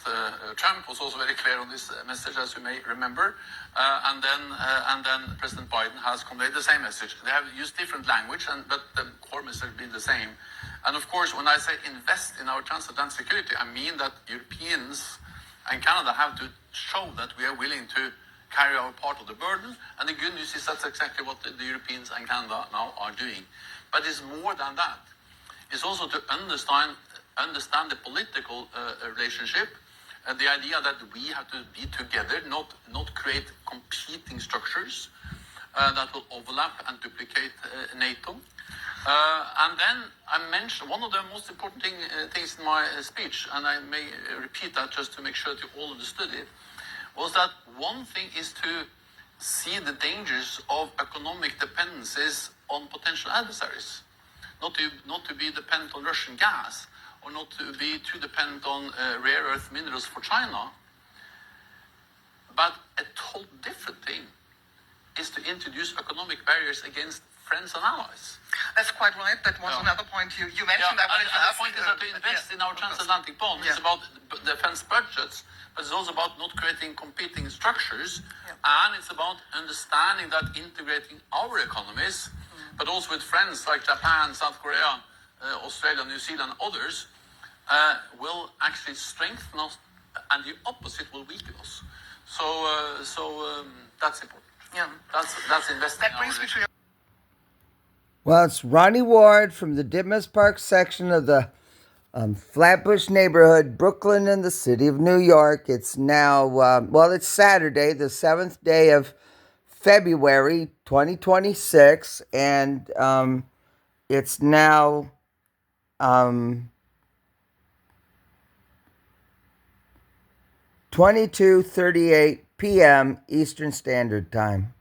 Trump was also very clear on this message, as you may remember. And then President Biden has conveyed the same message. They have used different language, but the core message has been the same. And of course, when I say invest in our transatlantic security, I mean that Europeans and Canada have to show that we are willing to carry our part of the burden. And the good news is that's exactly what the Europeans and Canada now are doing. But it's more than that. It's also to understand the political relationship, The idea that we have to be together, not create competing structures that will overlap and duplicate NATO. And then I mentioned one of the most important things in my speech, and I may repeat that just to make sure that you all understood it, was that one thing is to see the dangers of economic dependencies on potential adversaries, not to be dependent on Russian gas, or not to be too dependent on rare earth minerals for China. But a total different thing is to introduce economic barriers against friends and allies. That's quite right. That was another point you mentioned. Yeah, the point is that to invest in our transatlantic bonds is about defense budgets, but it's also about not creating competing structures, and it's about understanding that integrating our economies, but also with friends like Japan, South Korea, Australia, New Zealand, others, will actually strengthen us, and the opposite will weaken us. So that's important. Yeah, that's investing. That brings me to your. Well, it's Ronnie-Ward from the Ditmas Park section of the Flatbush neighborhood, Brooklyn, in the city of New York. It's now, it's Saturday, the 7th day of February 2026, and it's now 22:38 p.m. Eastern Standard Time.